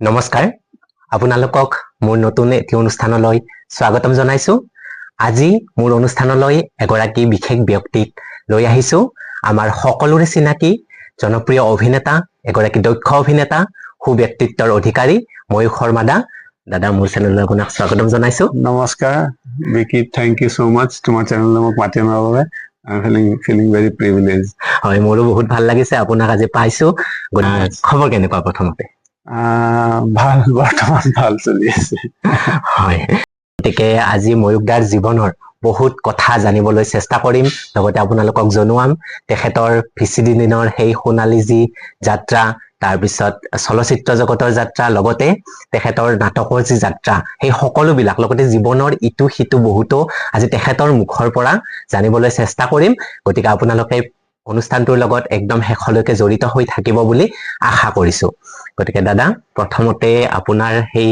নমস্কাৰ আপোনালোকক মোৰ নতুন এটি অনুষ্ঠানলৈ স্বাগতম জনাইছো। আজি মোৰ অনুষ্ঠানলৈ এগৰাকী বিশেষ ব্যক্তিক লৈ আহিছো। আমাৰ সকলোৰে চিনাকি জনপ্ৰিয় অভিনেতা, এগৰাকী দক্ষ অভিনেতা, সুব্যক্তিত্বৰ অধিকাৰী ময়ূখ শৰ্মা দা। দাদা মোৰ চেনেললৈ আপোনাক স্বাগতম জনাইছো। নমস্কাৰ Vicky, thank you so much তোমাৰ চেনেললৈ মোক মাতি অনাৰ বাবে। I am feeling very privilege. হয়, মোৰো বহুত ভাল লাগিছে আপোনাক আজি পাইছো। খবৰ কেনেকুৱা প্ৰথমতে? ভাল, বৰ্তমান ভাল চলি আছে। হয়, গতিকে আজি ময়ূখ দাৰ জীৱনৰ বহুত কথা জানিবলৈ চেষ্টা কৰিম, লগতে আপোনালোকক জনোৱাম তেখেতৰ ভিচিডি দিনৰ সেই সোণালী যি যাত্ৰা, তাৰপিছত চলচ্চিত্ৰ জগতৰ যাত্ৰা, লগতে তেখেতৰ নাটকৰ যি যাত্ৰা, সেই সকলোবিলাক, লগতে জীৱনৰ ইটো সিটো বহুতো আজি তেখেতৰ মুখৰ পৰা জানিবলৈ চেষ্টা কৰিম। গতিকে আপোনালোকে অনুষ্ঠানটোৰ লগত একদম শেষলৈকে জড়িত হৈ থাকিব বুলি আশা কৰিছো। গতিকে দাদা, প্ৰথমতে আপোনাৰ সেই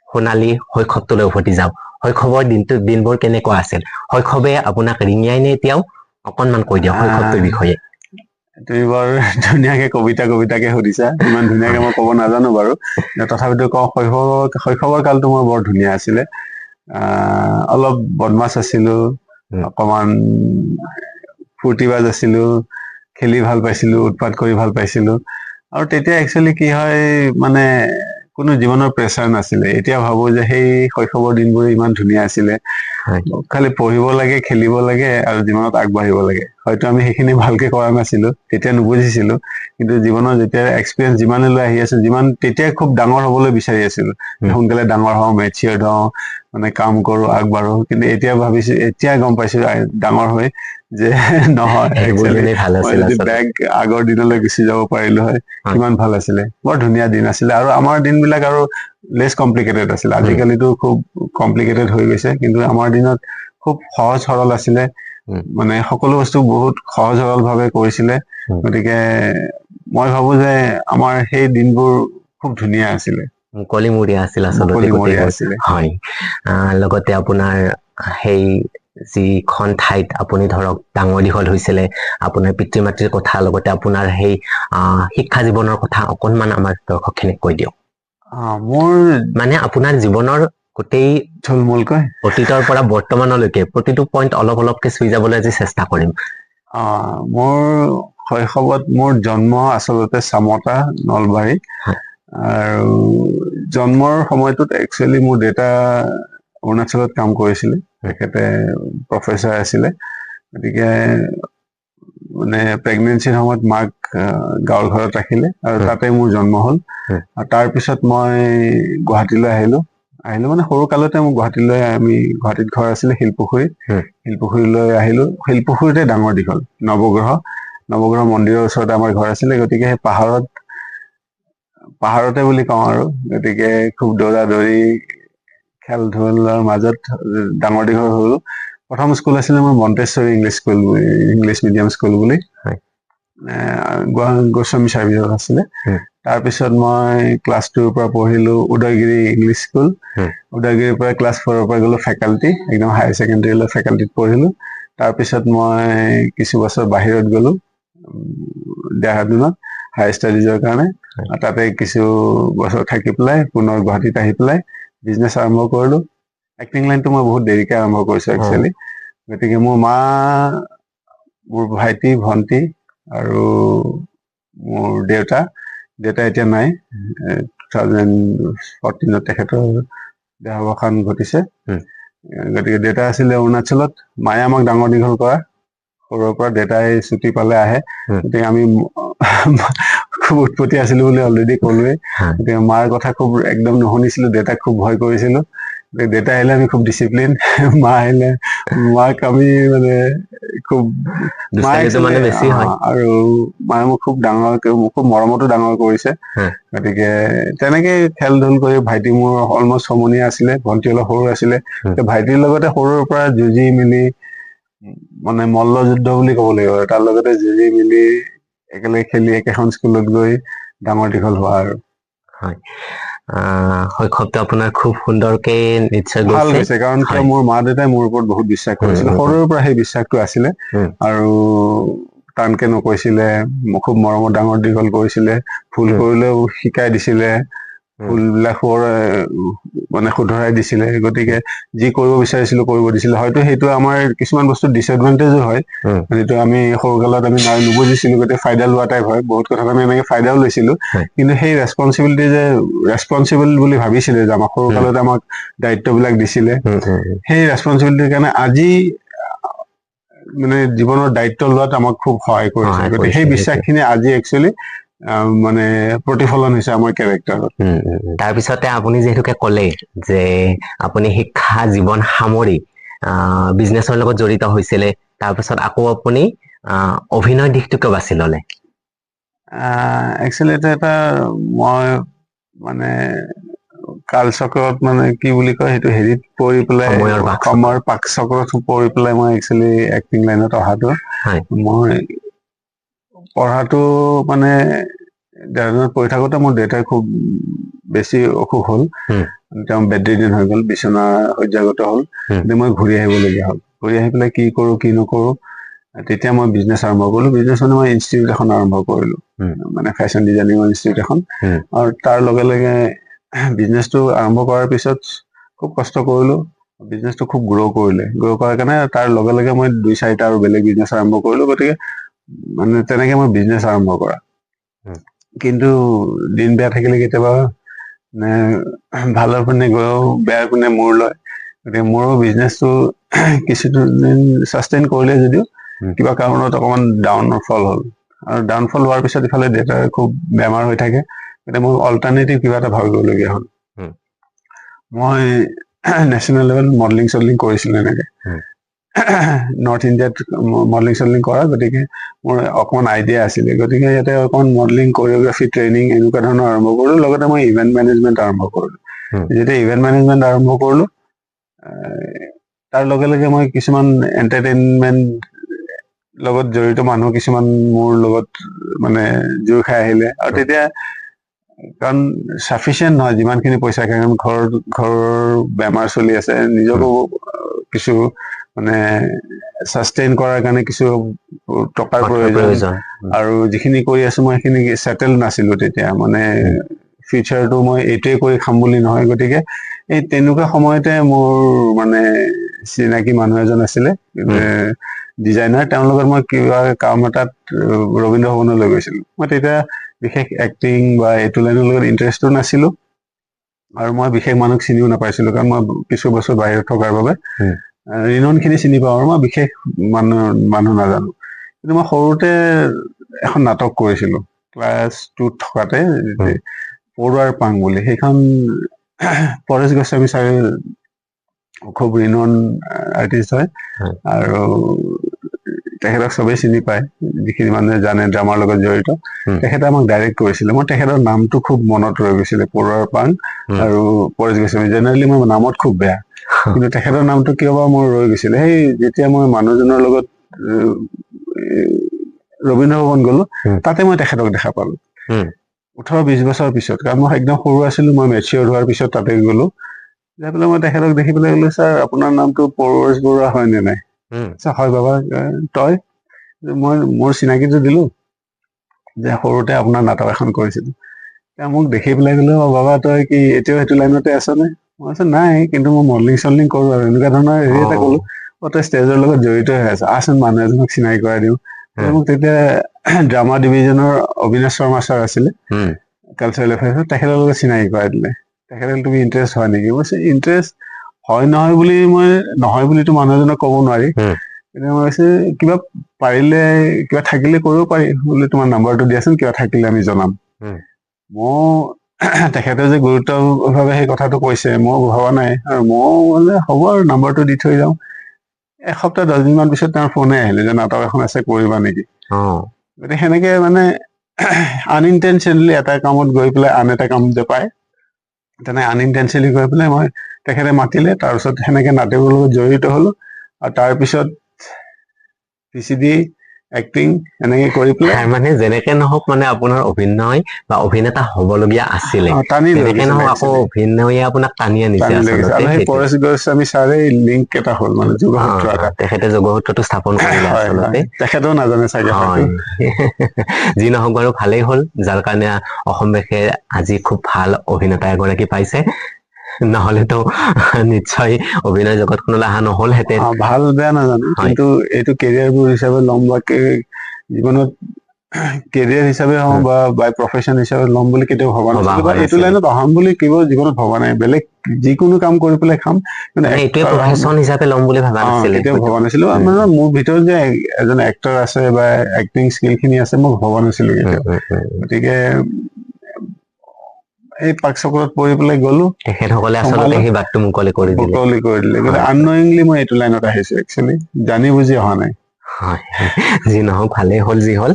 সোণালী শৈশৱটোলৈ উভতি যাওঁ। শৈশৱৰ দিনবোৰ কেনেকুৱা আছিল? শৈশৱে আপোনাক ৰিঙিয়াই নে এতিয়াও? অকণমান কৈ দিয়ক শৈশৱটোৰ বিষয়ে। তুমি বৰ ধুনীয়াকে কবিতাকে সুধিছা। ইমান ধুনীয়াকে মই ক'ব নাজানো বাৰু, তথাপিতো কওঁ শৈশৱৰ কালটো মোৰ বৰ ধুনীয়া আছিলে। অলপ বদমাছ আছিলো, অকমান ফূৰ্তিবাজ আছিলো, খেলি ভাল পাইছিলো, উৎপাত কৰি ভাল পাইছিলো। আৰু তেতিয়া একচুৱেলি কি হয়, মানে কোনো জীৱনৰ প্ৰেছাৰ নাছিলে। এতিয়া ভাবো যে সেই শৈশৱৰ দিনবোৰ ইমান ধুনীয়া আছিলে। খালি পঢ়িব লাগে, খেলিব লাগে আৰু জীৱনত আগবাঢ়িব লাগে। হয়তো আমি সেইখিনি ভালকে কৰা নাছিলো, তেতিয়া নুবুজিছিলো, কিন্তু জীৱনৰ যেতিয়া এক্সপিৰিয়েঞ্চ যিমানে লৈ আহি আছো, তেতিয়া খুব ডাঙৰ হবলৈ বিচাৰি আছিলো। সোনকালে ডাঙৰ হওঁ, মেচিয়ৰ্ড হওঁ, মানে কাম কৰো, আগবাঢ়ো। কিন্তু এতিয়া গম পাইছো ডাঙৰ হৈ যে নহয়, একচুৱেলি মই যদি বেগ আগৰ দিনলৈ গুচি যাব পাৰিলো হয়, কিমান ভাল আছিলে। বৰ ধুনীয়া দিন আছিলে। আৰু আমাৰ দিনবিলাক আৰু লেছ কমপ্লিকেটেড আছিলে। আজিকালিতো খুব কমপ্লিকেটেড হৈ গৈছে, কিন্তু আমাৰ দিনত খুব সহজ সৰল আছিলে। মানে সকলো বস্তু বহুত সহজ সৰল ভাৱে কৰিছিলে। গতিকে মই ভাবো যে আমাৰ সেই দিনবোৰ খুব ধুনীয়া আছিলে, মুকলিমূৰীয়া আছিল আচলতে গোটেইবোৰ। হয়, লগতে আপোনাৰ সেই যিখন ঠাইত আপুনি ধৰক ডাঙৰ দীঘল হৈছিলে, আপোনাৰ পিতৃ মাতৃৰ কথা, লগতে আপোনাৰ সেই শিক্ষা জীৱনৰ কথা অকনমান আমাৰ দৰ্শকখিনিক কৈ দিয়ক। মোৰ মানে আপোনাৰ জীৱনৰ গোটেই থুলমূলকৈ অতীতৰ পৰা বৰ্তমানলৈকে প্ৰতিটো পইণ্ট অলপ অলপকে চুই যাবলৈ আজি চেষ্টা কৰিম। মোৰ শৈশৱত মোৰ জন্ম আচলতে চামতা, নলবাৰী। আৰু জন্মৰ সময়টোত একচুৱেলি মোৰ দেউতা অৰুণাচলত কাম কৰিছিলে। তেখেতে প্ৰফেচাৰ আছিলে। গতিকে মানে প্ৰেগনেঞ্চিৰ সময়ত মাক গাঁৱৰ ঘৰত ৰাখিলে আৰু তাতে মোৰ জন্ম হ'ল। আৰু তাৰপিছত মই গুৱাহাটীলৈ আহিলো মানে সৰু কালতে মোৰ গুৱাহাটীত ঘৰ আছিলে শিলপুখুৰীলৈ আহিলো। শিলপুখুৰীতে ডাঙৰ দীঘল, নৱগ্ৰহ মন্দিৰৰ ওচৰতে আমাৰ ঘৰ আছিলে। গতিকে সেই পাহাৰতে বুলি কওঁ আৰু। গতিকে খুব দৌৰা দৌৰি, খেল ধূলৰ মাজত ডাঙৰ দীঘল হলো। প্ৰথম স্কুল আছিলে মোৰ মন্তেশ্বৰী ইংলিছ মিডিয়াম স্কুল বুলি, গোস্বামী চাৰ্ভিচত আছিলে। তাৰপিছত মই ক্লাছ 2ৰ পৰা পঢ়িলো উদয়গিৰি ইংলিছ স্কুল। উদয়গিৰিৰ পৰা ক্লাছ 4ৰ পৰা গলো ফেকাল্টি, একদম হায়াৰ ছেকেণ্ডেৰীলৈ ফেকাল্টিত পঢ়িলো। তাৰপিছত মই কিছু বছৰ বাহিৰত গলো, দেহৰাদুনত হায়াৰ ষ্টাডিজৰ কাৰণে। তাতে কিছু বছৰ থাকি পেলাই পুনৰ গুৱাহাটীত আহি পেলাই বিজনেছ আৰম্ভ কৰিলো। এক্টিং লাইনটো মই বহুত দেৰিকে আৰম্ভ কৰিছো একচুৱেলি। গতিকে মোৰ মা, মোৰ ভাইটি, ভন্টি আৰু মোৰ দেউতা এতিয়া নাই। 2014 তেখেতৰ দেহাৱসান ঘটিছে। গতিকে দেউতা আছিলে অৰুণাচলত, মায়ে আমাক ডাঙৰ দীঘল কৰা। সৰুৰ পৰা দেউতাই ছুটি পালে আহে। গতিকে আমি খুব উৎপতীয়া আছিলো বুলি অলৰেডি ক'লোৱে। গতিকে মাৰ কথা খুব একদম নুশুনিছিলো, দেউতাক খুব ভয় কৰিছিলো। দেউতা আহিলে আমি খুব ডিচিপ্লিন, মা আহিলে মাক আমি মানে খুব আৰু মায়ে মোক খুব খুব মৰমতো ডাঙৰ কৰিছে। গতিকে তেনেকে খেল ধূল কৰি, ভাইটি মোৰ অলমষ্ট সমনীয়া আছিলে, ভন্টি অলপ সৰু আছিলে। ভাইটিৰ লগতে সৰুৰ পৰা যুঁজি মেলি, মানে মল্ল যুদ্ধ বুলি ক'ব লাগিব, তাৰ লগতে যুঁজি মেলি একেলগে খেলি একেখন স্কুলত গৈ ডাঙৰ দীঘল হোৱা আৰু। হয়, শৈশৱটো আপোনাৰ খুব সুন্দৰকে নিশ্চয় ভাল গৈছে, কাৰণ কিয় মোৰ মা দেউতাই মোৰ ওপৰত বহুত বিশ্বাস কৰিছিলে। সৰুৰে পৰা সেই বিশ্বাসটো আছিলে আৰু টানকে নকৈছিলে, খুব মৰমত ডাঙৰ দীঘল কৰিছিলে। ভুল কৰিলেও শিকাই দিছিলে, ভুলবিলাক মানে শুধৰাই দিছিলে, গতিকে যি কৰিব বিচাৰিছিলো কৰিব দিছিলে। হয়তো সেইটো আমাৰ কিছুমান বস্তু ডিছএডভান্টেজো হয়, যিটো আমি সৰুকালত আমি নুবুজিছিলো, গতিকে ফাইদা লোৱা টাইপ হয়। বহুত কথাত আমি এনেকে ফাইদাও লৈছিলো, কিন্তু সেই ৰেছপনচিবিলিটি যে ৰেছপনচিবল বুলি ভাবিছিলে যে আমাক সৰুকালতে আমাক দায়িত্ববিলাক দিছিলে, সেই ৰেছপনচিবিলিটিৰ কাৰণে আজি মানে জীৱনৰ দায়িত্ব লোৱাত আমাক খুব সহায় কৰিছে। গতিকে সেই বিশ্বাসখিনি আজি একচুৱেলি মানে প্ৰতিফলন হৈছে আমাৰ কেৰেক্টাৰত। তাৰপিছতে আপুনি যিহেতুকে ক'লে যে আপুনি শিক্ষা জীৱন সামৰি বিজনেছৰ লগত জড়িত হৈছিলে, তাৰপিছত আকৌ আপুনি অভিনয় দিশটোকে বাছি ললে। একচুৱেলি এটা মই মানে কালচক্ৰত মানে কি বুলি কয় সেইটো হেৰিত পৰি পেলাই, সময়ৰ পাক চক্ৰত পৰি পেলাই মই একচুৱেলি এক্টিং লাইনত অহাটো। মই পঢ়াটো মানে দেহৰাদুনত পঢ়ি থাকোতে মোৰ দেউতাই খুব বেছি অসুখ হ'ল, তেওঁ বেডৰিডন হৈ গ'ল, বিচনা শয্যাগত হ'ল। মই ঘূৰি আহিবলগীয়া হ'ল। ঘূৰি আহি পেলাই কি কৰো কি নকৰো, তেতিয়া মই বিজনেছ আৰম্ভ কৰিলো। বিজনেছ মানে মই ইনষ্টিটিউট এখন আৰম্ভ কৰিলো, মানে ফেশ্বন ডিজাইনিঙৰ ইনষ্টিটিউট এখন। আৰু তাৰ লগে লগে বিজনেছটো আৰম্ভ কৰাৰ পিছত খুব কষ্ট কৰিলো, বিজনেছটো খুব গ্ৰ' কৰিলে। গ্ৰ' কৰাৰ কাৰণে তাৰ লগে লগে মই 2-4টা আৰু বেলেগ বিজনেছ আৰম্ভ কৰিলো। গতিকে মানে তেনেকে মই বিজনেছ আৰম্ভ কৰা। কিন্তু দিন বেয়া থাকিলে কেতিয়াবা মানে ভালৰ পিনে গৈও বেয়াৰ পিনে মূৰ লয়। গতিকে মোৰো বিজনেছটো কিছুদিন ছাষ্টেইন কৰিলে যদিও কিবা কাৰণত অকণমান ডাউনফল হ'ল। আৰু ডাউনফল হোৱাৰ পিছত ইফালে দেউতাৰ খুব বেমাৰ হৈ থাকে, গতিকে মোৰ অল্টাৰনেটিভ কিবা এটা ভাবিবলগীয়া হ'ল। মই নেশ্যনেল লেভেল মডেলিং চডেলিং কৰিছিলো এনেকে, নৰ্থ ইণ্ডিয়াত মডেলিং চডেলিং কৰা। গতিকে মোৰ অকণমান আইডিয়া আছিলে, গতিকে ইয়াতে অকণমান মডেলিং, কৰিঅ'গ্ৰাফী ট্ৰেইনিং এনেকুৱা ধৰণৰ আৰম্ভ কৰিলো। লগতে মই ইভেণ্ট মেনেজমেণ্ট আৰম্ভ কৰিলো। যেতিয়া ইভেণ্ট মেনেজমেণ্ট আৰম্ভ কৰিলো, তাৰ লগে লগে মই কিছুমান এণ্টাৰটেইনমেণ্ট লগত জড়িত মানুহ কিছুমান মোৰ লগত মানে জোৰ খাই আহিলে। আৰু তেতিয়া কাৰণ চাফিচিয়েণ্ট নহয় যিমানখিনি পইচা, কাৰণ ঘৰৰ বেমাৰ চলি আছে, নিজকো কিছু মানে ছাষ্টেইন কৰাৰ কাৰণে কিছু টকাৰ প্ৰয়োজন। আৰু যিখিনি কৰি আছো মই সেইখিনি ছেটেল নাছিলো তেতিয়া, মানে ফিউচাৰটো মই এইটোৱে কৰি খাম বুলি নহয়। গতিকে এই তেনেকুৱা সময়তে মোৰ মানে চিনাকি মানুহ এজন আছিলে, ডিজাইনাৰ। তেওঁৰ লগত মই কিবা কাম এটাত ৰবীন্দ্ৰ ভৱনলৈ গৈছিলো। মই তেতিয়া বিশেষ এক্টিং বা এইটো লাইনৰ লগত ইণ্টাৰেষ্টো নাছিলো, আৰু মই বিশেষ মানুহক চিনিও নাপাইছিলো, কাৰণ মই কিছু বছৰ বাহিৰত থকাৰ বাবে ৰিনোনখিনি চিনি পাওঁ আৰু মই বিশেষ মানুহ নাজানো। কিন্তু মই সৰুতে এখন নাটক কৰিছিলো ক্লাছ 2ত থকাতে, পৰুৱাৰ পাং বুলি। সেইখন পৰেশ গোস্বামী ছাৰে খুব ৰিনোন আৰ্টিষ্ট হয়, আৰু তেখেতক চবেই চিনি পায়, যিখিনি মানুহে জানে ড্ৰামাৰ লগত জড়িত। তেখেতে আমাক ডাইৰেক্ট কৰিছিলে। মই তেখেতৰ নামটো খুব মনত ৰৈ গৈছিলে, পৰুৱাৰ পাং আৰু পৰেশ গোস্বামী। জেনেৰেলি মই নামত খুব বেয়া, কিন্তু তেখেতৰ নামটো কিয় বা মোৰ ৰৈ গৈছিলে। সেই যেতিয়া মই মানুহজনৰ লগত ৰবীন্দ্ৰ ভৱন গলো, তাতে মই তেখেতক দেখা পালো 18-20 বছৰ পিছত। কাৰণ মই একদম সৰু আছিলো, মই মেচিয়ৰ হোৱাৰ পিছত তাতে গলো। যাই পেলাই মই তেখেতক দেখি পেলাই কলো, ছাৰ আপোনাৰ নামটো পৰেশ বৰুৱা হয় নে নাই? হয় বাবা। তই? মই মোৰ চিনাকিটো দিলো যে সৰুতে আপোনাৰ নাটক এখন কৰিছিলো। তেওঁ মোক দেখি পেলাই কলো, বাবা তই কি এতিয়াও সেইটো লাইনতে আছ নে? মই কৈছো নাই, কিন্তু মই মডেলিং চডেলিং কৰো আৰু এনেকুৱা ধৰণৰ হেৰি এটা কলো। তই ষ্টেজৰ লগত জড়িত হৈ আছ, আচোন মানুহ এজনক চিনাকি কৰাই দিওঁ। মোক তেতিয়া ড্ৰামা ডিভিজনৰ অবিনাশ শৰ্মা ছাৰ আছিলে, কালচাৰেল এফেয়াৰ্ছত, তেখেতৰ লগত চিনাকি কৰাই দিলে। তেখেতে তুমি ইণ্টাৰেষ্ট হয় নেকি? মই কৈছো ইণ্টাৰেষ্ট হয় নহয় বুলি, মই নহয় বুলিতো মানুহ এজনক ক'ব নোৱাৰি। মই কৈছো কিবা পাৰিলে, কিবা থাকিলে কৰিব পাৰি, বোলে তোমাৰ নাম্বাৰটো দিয়াচোন, কিবা থাকিলে আমি জনাম। তেখেতে যে গুৰুত্বভাৱে সেই কথাটো কৈছে মই ভবা নাই, আৰু মই বোলে হ'ব আৰু নাম্বাৰটো দি থৈ যাওঁ। এসপ্তাহ 10 দিনমান পিছত তেওঁৰ ফোনে আহিলে যে নাটক এখন আছে, কৰিবা নেকি? গতিকে সেনেকে মানে আনইনটেনচনেলি এটা কামত গৈ পেলাই আন এটা কাম যে পায়, তেনে আনইনটেনচনেলি গৈ পেলাই মই তেখেতে মাতিলে। তাৰপিছত সেনেকে নাটকৰ লগত জড়িত হলো। আৰু তাৰপিছত VCD এক্টিং এনেকে কৰি পেলাই তাৰ মানে যেনেকে নহওক মানে আপোনাৰ অভিনয় বা অভিনেতা হবলগীয়া আছিলে টানি লৈ যেনেকে গৈছিলে নহওক আকৌ actually। অভিনয়ে আপোনাক টানি আনিছে টানি লৈ গৈছে আচলতে আৰু সেই সেইটো পৰেশ গোস্বামী ছাৰে লিংক এটা হ'ল মানে যোগসূত্ৰ এটা। তেখেতে যোগসূত্ৰটো স্থাপন কৰিলে হয় আচলতে। হয় তেখেতেও নাজানে চাগে হয়তো। হয় যি নহওক বাৰু ভালেই হ'ল যাৰ কাৰণে অসমবাসীয়ে আজি খুব ভাল অভিনেতা এগৰাকী পাইছে নহলেতো নিশ্চয় অভিনয় জগতখনলৈ অহা নহলহেঁতেন। ভাল বেয়া নাজানো হয় কিন্তু এইটো কেৰিয়াৰবোৰ হিচাপে ল'ম বা জীৱনত কেৰিয়াৰ হিচাপে হওঁ বা বাই প্ৰফেশ্যন হিচাপে ল'ম বুলি কেতিয়াও ভবা নাছিলো বা হোৱা এইটো নাছিলে। লাইনত অহাম বুলি কেৱল জীৱনত ভবা নাই। বেলেগ যিকোনো কাম কৰি পেলাই খাম কিন্তু মানে এইটোৱে এক্টৰ প্ৰফেশ্যন হিচাপে ল'ম বুলি ভাবা নাছিলে কেতিয়াও হয়তো। ভবা নাছিলো। মানে মোৰ ভিতৰত যে এজন এক্টৰ আছে বা এক্টিং স্কিল খিনি আছে মই ভবা নাছিলো কেতিয়াও। গতিকে এই পাক চক্ৰত পৰি পেলাই গলো, তেখেতসকলে আচলতে সোমালো, সেই বাটটো মুকলি কৰি দিলে। মুকলি কৰি দিলে। কিন্তু হয় আননয়িংলি মই এইটো লাইনত আহিছো একচুৱেলি, জানি বুজি অহা নাই। হয় যি নহওক ভালেই হ'ল যি হ'ল।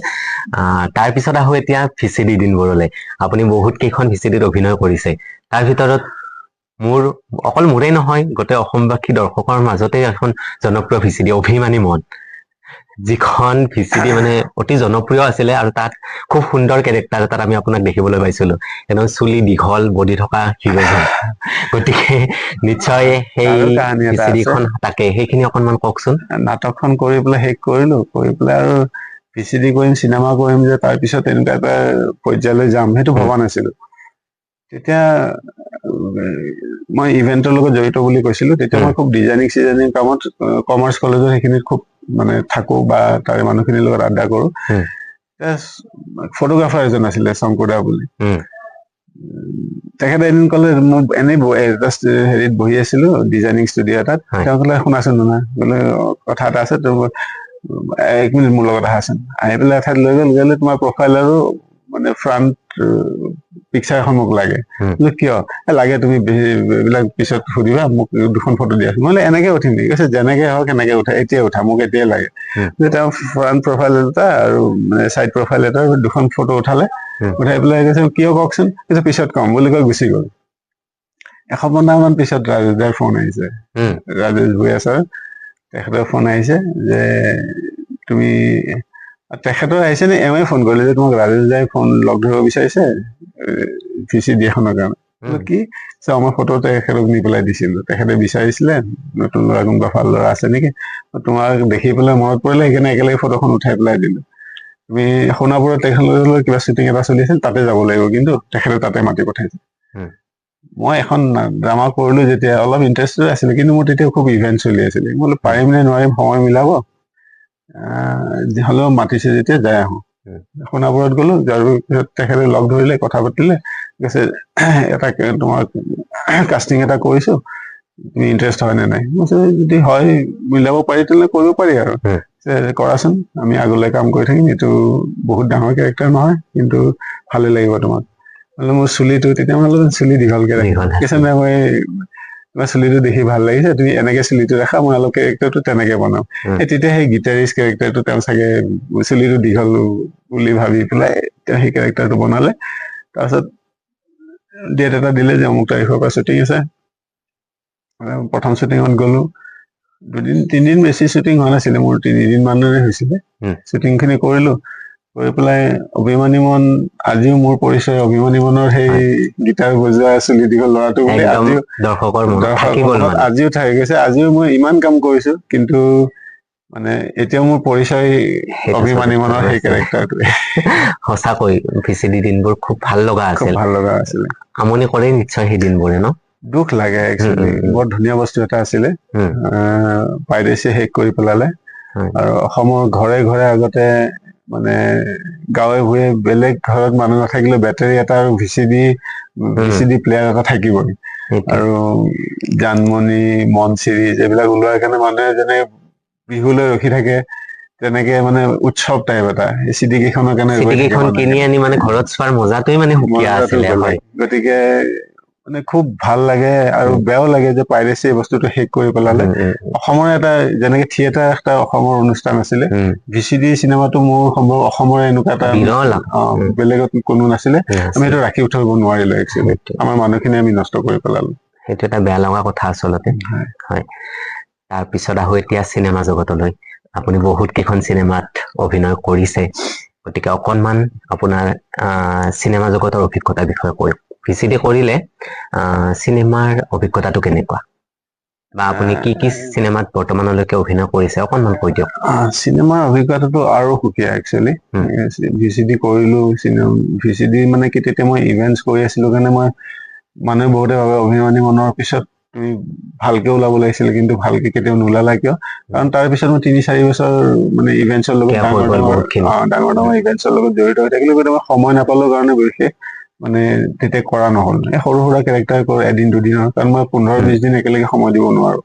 তাৰ পিছত আহো এতিয়া ভিচিডি দিনবোৰলৈ। আপুনি বহুত কেইখন ভিচিডিত অভিনয় কৰিছে। তাৰ ভিতৰত মোৰ অকল মোৰেই নহয় গোটেই অসমবাসী দৰ্শকৰ মাজতে এখন জনপ্ৰিয় ভিচিডি অভিমানী মন, যিখন ভিচিডি মানে অতি জনপ্ৰিয় আছিলে আৰু তাত খুব সুন্দৰ কেৰেক্টাৰ এটাত আমি আপোনাক দেখিবলৈ পাইছিলো। একদম চুলি দীঘল বডি থকা হিৰোজন। গতিকে নিশ্চয় সেই তাৰো কাহিনী এটা আছে। ভিচিডিখন তাকে সেইখিনি অকনমান কওকচোন। নাটকখন কৰি পেলাই শেষ কৰিলো, কৰি পেলাই আৰু ভিচিডি কৰিম চিনেমা কৰিম যে তাৰ পিছত এনেকুৱা এটা পৰ্যায়লৈ যাম সেইটো ভবা নাছিলো। তেতিয়া মই ইভেন্টৰ লগত জড়িত বুলি কৈছিলো। তেতিয়া মই খুব ডিজাইনিং চিজাইনিং কামত কমাৰ্চ কলেজৰ সেইখিনিত খুব মানে থাকো বা তাৰে মানুহখিনিৰ লগত আড্ডা কৰো। ফটোগ্ৰাফাৰ এজন আছিলে শংকুদা বুলি। তেখেতে এদিন ক'লে, মোক এনেই হেৰিত বহি আছিলো ডিজাইনিং ষ্টুডিঅ' এটাত। তেওঁ ক'লে শুনাচোন শুনা, বোলে কথা এটা আছে তোৰ, 1 মিনিট মোৰ লগত আহাচোন। আহি পেলাই এঠাইত লৈ গ'লে তোমাৰ প্ৰফাইল আৰু মানে ফ্ৰণ্ট পিকচাৰ এখন মোক লাগে। কিয় লাগে, তুমি এইবিলাক পিছত সুধিবা, মোক 2খন ফটো দিয়া। মই এনেকে উঠিম নেকি? কৈছে যেনেকে হওক এনেকে উঠা, এতিয়া উঠা, মোক এতিয়াই লাগে। তেওঁ ফ্ৰণ্ট প্ৰফাইল এটা আৰু মানে চাইড প্ৰফাইল এটা 2খন ফটো উঠালে। উঠাই পেলাই কৈছে কিয় কওকচোন? পিছত কম বুলি কৈ গুচি গ'ল। এসপ্তাহমান পিছত ৰাজেশ দাৰ ফোন আহিছে। ৰাজেশ ভূঞা ছাৰ, তেখেতৰ ফোন আহিছে যে তুমি, তেখেতৰ আহিছে নে এওঁৱে ফোন কৰিলে যে তোমাক ৰাজেশ দাই ফোন লগ ধৰিব বিচাৰিছে ভিচিডি এখনৰ কাৰণে। কি আমাৰ ফটো তেখেতক নি পেলাই দিছিলো। তেখেতে বিচাৰিছিলে নতুন ল'ৰা কোনোবা ভাল ল'ৰা আছে নেকি, তোমাক দেখি পেলাই মনত পৰিলে সেইকাৰণে একেলগে ফটোখন উঠাই পেলাই দিলো। তুমি সোণাপুৰত তেখেতৰ কিবা শ্বুটিং এটা চলি আছিল, তাতে যাব লাগিব, কিন্তু তেখেতে তাতে মাতি পঠাইছে। মই এখন ড্ৰামা কৰিলো যেতিয়া অলপ ইণ্টাৰেষ্টেড আছিলে, কিন্তু মোৰ তেতিয়া খুব ইভেন্ট চলি আছিলে। মই বোলো পাৰিম নে নোৱাৰিম সময় মিলাব, হ'লেও মাতিছে যেতিয়া যাই আহো। সোণাপুৰত গলো, যোৱাৰ পিছত তেখেতে লগ ধৰিলে, কথা পাতিলে, কৈছে এটা তোমাৰ কাষ্টিং এটা কৰিছো, তুমি ইণ্টাৰেষ্ট হয় নে নাই? মই কৈছো যদি হয় মিলাব পাৰি তেনেহ'লে কৰিব পাৰি আৰু। কৰাচোন, আমি আগলৈ কাম কৰি থাকিম। এইটো বহুত ডাঙৰ কেৰেক্টাৰ নহয়, কিন্তু ভালে লাগিব তোমাক। মোৰ চুলিটো তেতিয়া মই চুলি দীঘলকে ৰাখিম। কৈছে নাই, মই তোমাৰ চুলিটো দেখি ভাল লাগিছে, তুমি এনেকে চুলিটো ৰাখা, মই অলপ কেৰেক্টাৰটো তেনেকে বনাম। তেতিয়া সেই গিটাৰিষ্ট কেৰেক্টাৰটো তেওঁ চাগে চুলিটো দীঘল বুলি ভাবি পেলাই তেওঁ সেই কেৰেক্টাৰটো বনালে। তাৰপিছত ডেট এটা দিলে যে অমুক তাৰিখৰ পৰা শ্বুটিং আছে। প্ৰথম শ্বুটিঙত গলো, 2-3 দিন বেছি শ্বুটিং হোৱা নাছিলে, মোৰ 3 দিন মানৰে হৈছিলে। শ্বুটিং খিনি কৰিলো, কৰি পেলাই অভিমানী মন, আজিও মোৰ পৰিচয় অভিমানী মনৰ সেই গীটাৰ বজোৱা চুলি দীঘল ল'ৰাটো বুলি আজিও দৰ্শকৰ দৰ্শকৰ মনত আজিও থাকি গৈছে। আজিও মই ইমান কাম কৰিছো, কিন্তু মানে এতিয়াও মোৰ পৰিচয় অভিমানী মনৰ সেই কেৰেক্টাৰটোৱে। সঁচাকৈ ভিচিডি দিনবোৰ খুব ভাল লগা খুব আছিল। ভাল লগা আছিলে। আমনি কৰে নিশ্চয় সেই দিনবোৰে ন? দুখ লাগে একচুৱেলি, বৰ ধুনীয়া বস্তু এটা আছিলে। পাইৰেচি শেষ কৰি পেলালে। আৰু অসমৰ ঘৰে ঘৰে আগতে মানে গাঁৱে ভূঞে বেলেগ ঘৰত মানুহ নাথাকিলে বেটাৰী এটা আৰু ভিচিডি প্লেয়াৰ এটা থাকিবই। আৰু জানমণি, মন চিৰিজ এইবিলাক ওলোৱাৰ কাৰণে মানুহে যেনে বিহুলৈ ৰখি থাকে, তেনেকে মানে উৎসৱ টাইপ এটা চিডি কেইখনৰ কাৰণে ৰৈ থাকে কিনি মানুহখিনি। আনি মানে ঘৰত চোৱাৰ মজাটোৱে মানে সুকীয়া মজাটো আছিলে। বেলেগ। গতিকে মানে খুব ভাল লাগে আৰু বেয়াও লাগে যে পাইৰেচি এই বস্তুটো শেষ কৰি পেলালে। অসমৰ এটা যেনেকে থিয়েটাৰ এটা অসমৰ অনুষ্ঠান আছিলে, ভিচিডি চিনেমাটো মোৰ সম্ভৱ অসমৰে এনেকুৱা এটা বেলেগত কোনো নাছিলে। আমি সেইটো ৰাখি উঠাব নোৱাৰিলো একচুৱেলি, আমাৰ মানুহখিনি আমি নষ্ট কৰি পেলালো। সেইটো এটা বেয়া লগা কথা আচলতে। হয়, তাৰপিছত আহো এতিয়া চিনেমা জগতলৈ। আপুনি বহুত কেইখন চিনেমাত অভিনয় কৰিছে, গতিকে অকণমান আপোনাৰ চিনেমা জগতৰ অভিজ্ঞতাৰ বিষয়ে কৈ ভিচিডি কৰিলে চিনেমাৰ অভিজ্ঞতাটো কেনেকুৱা, বা আপুনি কি কি চিনেমাত বৰ্তমানলৈকে অভিনয় কৰিছে অকণমান কৈ দিয়ক। চিনেমাৰ অভিজ্ঞতাটো আৰু সুকীয়া একচুৱেলি। ভিচিডি কৰিলো, ভিচিডি মানে কি তেতিয়া মই ইভেন্টছ কৰি আছিলো কাৰণে মই মানুহে বহুতে ভাবে অভিমানী মনৰ পিছত তুমি ভালকে ওলাব লাগিছিল, কিন্তু ভালকে কেতিয়াও নোলালা কিয়? কাৰণ তাৰ পিছত মই 3-4 বছৰ মানে ইভেন্টছৰ লগত ডাঙৰ ডাঙৰ ইভেন্টছৰ লগত জড়িত হৈ থাকিলো, কিন্তু মই সময় নাপালো কাৰণে বিশেষ মানে তেতিয়া কৰা নহল। সৰু সুৰা কেৰেক্টাৰ কৰো এদিন দুদিনৰ, কাৰণ মই 15-20 দিন একেলগে সময় দিব নোৱাৰো।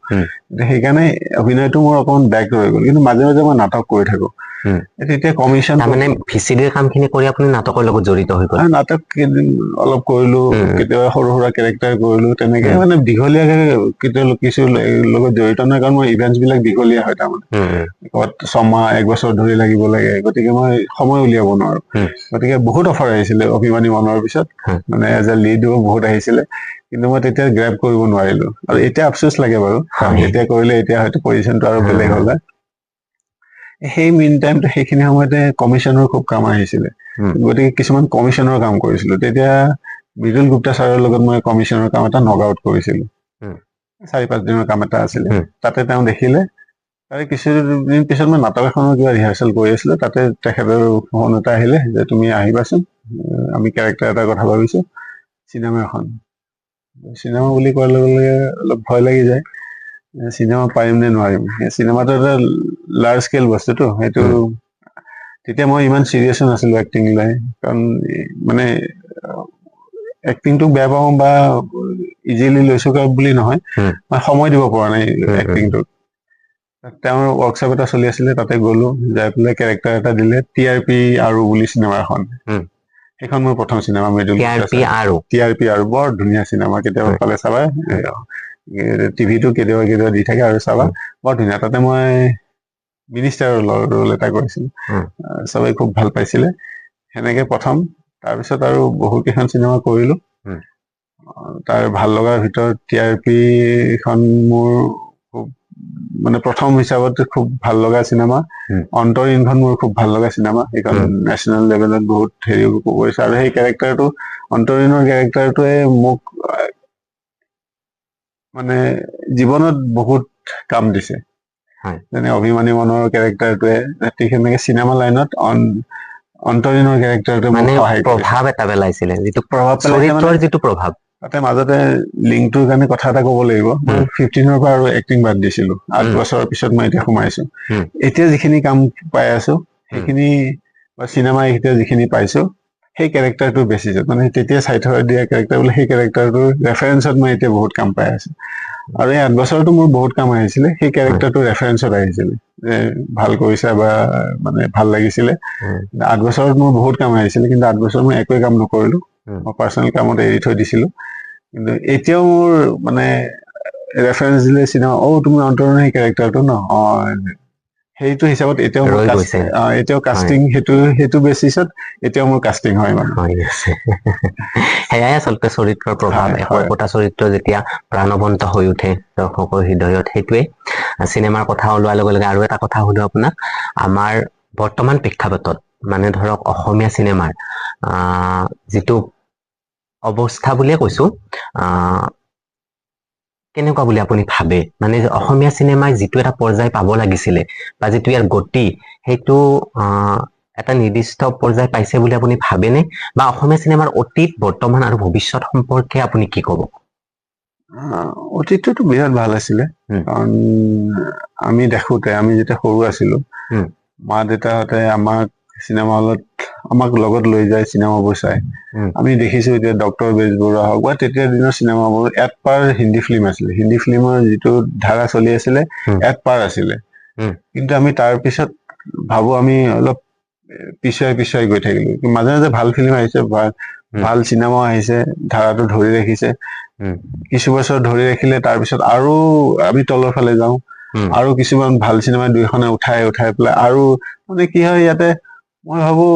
সেইকাৰণে অভিনয়টো মোৰ অকণমান বেক হৈ গ'ল, কিন্তু মাজে মাজে মই নাটক কৰি থাকো। তেতিয়া কমিশ্যন মানে ভিচিডিৰ কামখিনি কৰি আপুনি নাটকৰ লগত জড়িত হৈ গ'ল। নাটক অলপ কৰিলো, কেতিয়াবা সৰু সুৰা কেৰেক্টাৰ কৰিলো, তেনেকে মানে দীঘলীয়াকে কেতিয়াবা কিছু লগত জড়িত নহয়, কাৰণ মই ইভেন্টছ বিলাক দীঘলীয়া হয় তাৰমানে। 6 মাহ 1 বছৰ ধৰি লাগিব লাগে, গতিকে মই সময় উলিয়াব নোৱাৰো। গতিকে বহুত অফাৰ আহিছিলে অভিমানী মনৰ পিছত, মানে এজ এ লিডো বহুত আহিছিলে, কিন্তু মই তেতিয়া গ্ৰেব কৰিব নোৱাৰিলো। আৰু এতিয়া আফচোচ লাগে বাৰু, কাৰণ তেতিয়া কৰিলে এতিয়া হয়তো পজিশ্যনটো আৰু বেলেগ হ'ল হয়। সেই মেইন টাইমটো সেইখিনি সময়তে কমিশ্যনৰ খুব কাম আহিছিলে, গতিকে কিছুমান কমিশ্যনৰ কাম কৰিছিলো। তেতিয়া মৃদুল গুপ্তা ছাৰৰ লগত মই কমিশ্যনৰ কাম এটা নগাঁৱত কৰিছিলো। 4-5 দিনৰ কাম এটা আছিলে, তাতে তেওঁ দেখিলে। তাৰে কিছুদিন পিছত মই নাটক এখনৰ কিবা ৰিহাৰ্চেল কৰি আছিলো, তাতে তেখেতৰ ফোন এটা আহিলে যে তুমি আহিবাচোন, আমি কেৰেক্টাৰ এটাৰ কথা ভাবিছো, চিনেমা এখন। চিনেমা বুলি কোৱাৰ লগে লগে অলপ ভয় লাগি যায়, চিনেমা পাৰিম নে নোৱাৰিম। চিনেমাটো এটা লাৰ্জ স্কেল বস্তুটো, সেইটো তেতিয়া মই ইমান চিৰিয়াছো নাছিলো এক্টিং লৈ, কাৰণ মানে এক্টিংটোক বেয়া পাওঁ বা ইজিলি লৈছো বুলি নহয়, মই সময় দিব পৰা নাই এক্টিংটোত। তেওঁৰ ৱৰ্কশ্বপ এটা চলি আছিলে, তাতে গলো, যাই পেলাই কেৰেক্টাৰ এটা দিলে, TRP আৰু বুলি চিনেমা এখন। সেইখন মোৰ প্ৰথম চিনেমা, মৃদুল TRP আৰু বৰ ধুনীয়া চিনেমা, কেতিয়াবা পালে চাবা। টিভিটো কেতিয়াবা কেতিয়াবা দি থাকে আৰু চাবা, বৰ ধুনীয়া। তাতে মই মিনিষ্টাৰৰ ৰোল এটা কৰিছিলো, চবেই খুব ভাল পাইছিলে। সেনেকে প্ৰথম, তাৰপিছত আৰু বহু কেইখন চিনেমা কৰিলো। তাৰ ভাল লগাৰ ভিতৰত TRP খন মোৰ খুব মানে প্ৰথম হিচাপত খুব ভাল লগা চিনেমা। অন্তৰীণখন মোৰ খুব ভাল লগা চিনেমা, সেইখন নেশ্যনেল লেভেলত বহুত হেৰি কৰিছে। আৰু সেই কেৰেক্টাৰটো, অন্তৰীণৰ কেৰেক্টাৰটোৱে মোক মানে জীৱনত বহুত কাম দিছে। যেনে অভিমানী মনৰ কেৰেক্টাৰটোৱে ঠিক সেনেকে চিনেমা লাইনত অন্তৰীণৰ কেৰেক্টাৰটোৱে মোক সহায় কৰিছে। প্ৰভাৱ এটা পেলাইছিলে, যিটো প্ৰভাৱ চৰিত্ৰৰ যিটো প্ৰভাৱ। তাতে মাজতে লিংকটোৰ কাৰণে কথা এটা ক'ব লাগিব। মই 15ৰ পৰা আৰু এক্টিং বাদ দিছিলো, 8 বছৰৰ পিছত মই এতিয়া সোমাইছো। এতিয়া যিখিনি কাম পাই আছো, সেইখিনি চিনেমা এতিয়া যিখিনি পাইছো, সেই কেৰেক্টাৰটো বেছিছত, মানে তেতিয়া চাই থৈ দিয়া কেৰেক্টাৰ বোলে, সেই কেৰেক্টাৰটোৰ ৰেফাৰেঞ্চত মই এতিয়া বহুত কাম পাই আছো। আৰু এই 8 বছৰতো মোৰ বহুত কাম আহিছিলে, সেই কেৰেক্টাৰটো ৰেফাৰেঞ্চত আহিছিলে, যে ভাল কৰিছা বা মানে ভাল লাগিছিলে। 8 বছৰত মোৰ বহুত কাম আহিছিলে, কিন্তু 8 বছৰ মই একোৱে কাম নকৰিলো, মই পাৰ্চনেল কামত এৰি থৈ দিছিলো। কিন্তু এতিয়াও মোৰ মানে ৰেফাৰেঞ্চ দিলে চিনেমা, তুমি অন্তৰণৰ সেই কেৰেক্টাৰটো ন, সেইটো হিচাপত এতিয়াও মোৰ এতিয়াও কাষ্টিং সেইটো বেচিছত এতিয়াও মোৰ কাষ্টিং হয় মানে। সেয়াই আচলতে চৰিত্ৰৰ প্ৰভাৱ, একোটা চৰিত্ৰ যেতিয়া প্ৰাণৱন্ত হৈ উঠে দৰ্শকৰ হৃদয়ত, সেইটোৱে। চিনেমাৰ কথা ওলোৱাৰ লগে লগে আৰু এটা কথা সুধো আপোনাক, আমাৰ বৰ্তমান প্ৰেক্ষাপটত মানে ধৰক অসমীয়া চিনেমাৰ যিটো অৱস্থা বুলিয়ে কৈছো, কেনেকুৱা বুলি আপুনি ভাবে? মানে অসমীয়া চিনেমাই যিটো এটা পৰ্যায় পাব লাগিছিলে, বা যিটো ইয়াৰ গতি, সেইটো এটা নিৰ্দিষ্ট পৰ্যায় পাইছে বুলি আপুনি ভাবেনে? বা অসমীয়া চিনেমাৰ অতীত, বৰ্তমান আৰু ভৱিষ্যত সম্পৰ্কে আপুনি কি ক'ব? অতীতটোতো বিৰাট ভাল আছিলে, কাৰণ আমি দেখোতে, আমি যেতিয়া সৰু আছিলো, মা দেউতাহঁতে আমাক চিনেমা হলত আমাক লগত লৈ যায় চিনেমাবোৰ চাই। আমি দেখিছো এতিয়া ডক্টৰ বেজবৰুৱা হওক বা তেতিয়াৰ দিনৰ চিনেমাবোৰ, এডপাৰ হিন্দী ফিল্ম আছিলে, হিন্দী ফিল্মৰ যিটো ধাৰা চলি আছিলে, এডপাৰ আছিলে। কিন্তু আমি তাৰ পিছত ভাবো আমি অলপ পিছুৱাই গৈ থাকিলো। মাজে মাজে ভাল ফিল্ম আহিছে, ভাল চিনেমা আহিছে, ধাৰাটো ধৰি ৰাখিছে। কিছু বছৰ ধৰি ৰাখিলে, তাৰ পিছত আৰু আমি তলৰ ফালে যাওঁ, আৰু কিছুমান ভাল চিনেমা 2-এখনে উঠাই পেলাই, আৰু মানে কি হয় ইয়াতে, মই ভাবো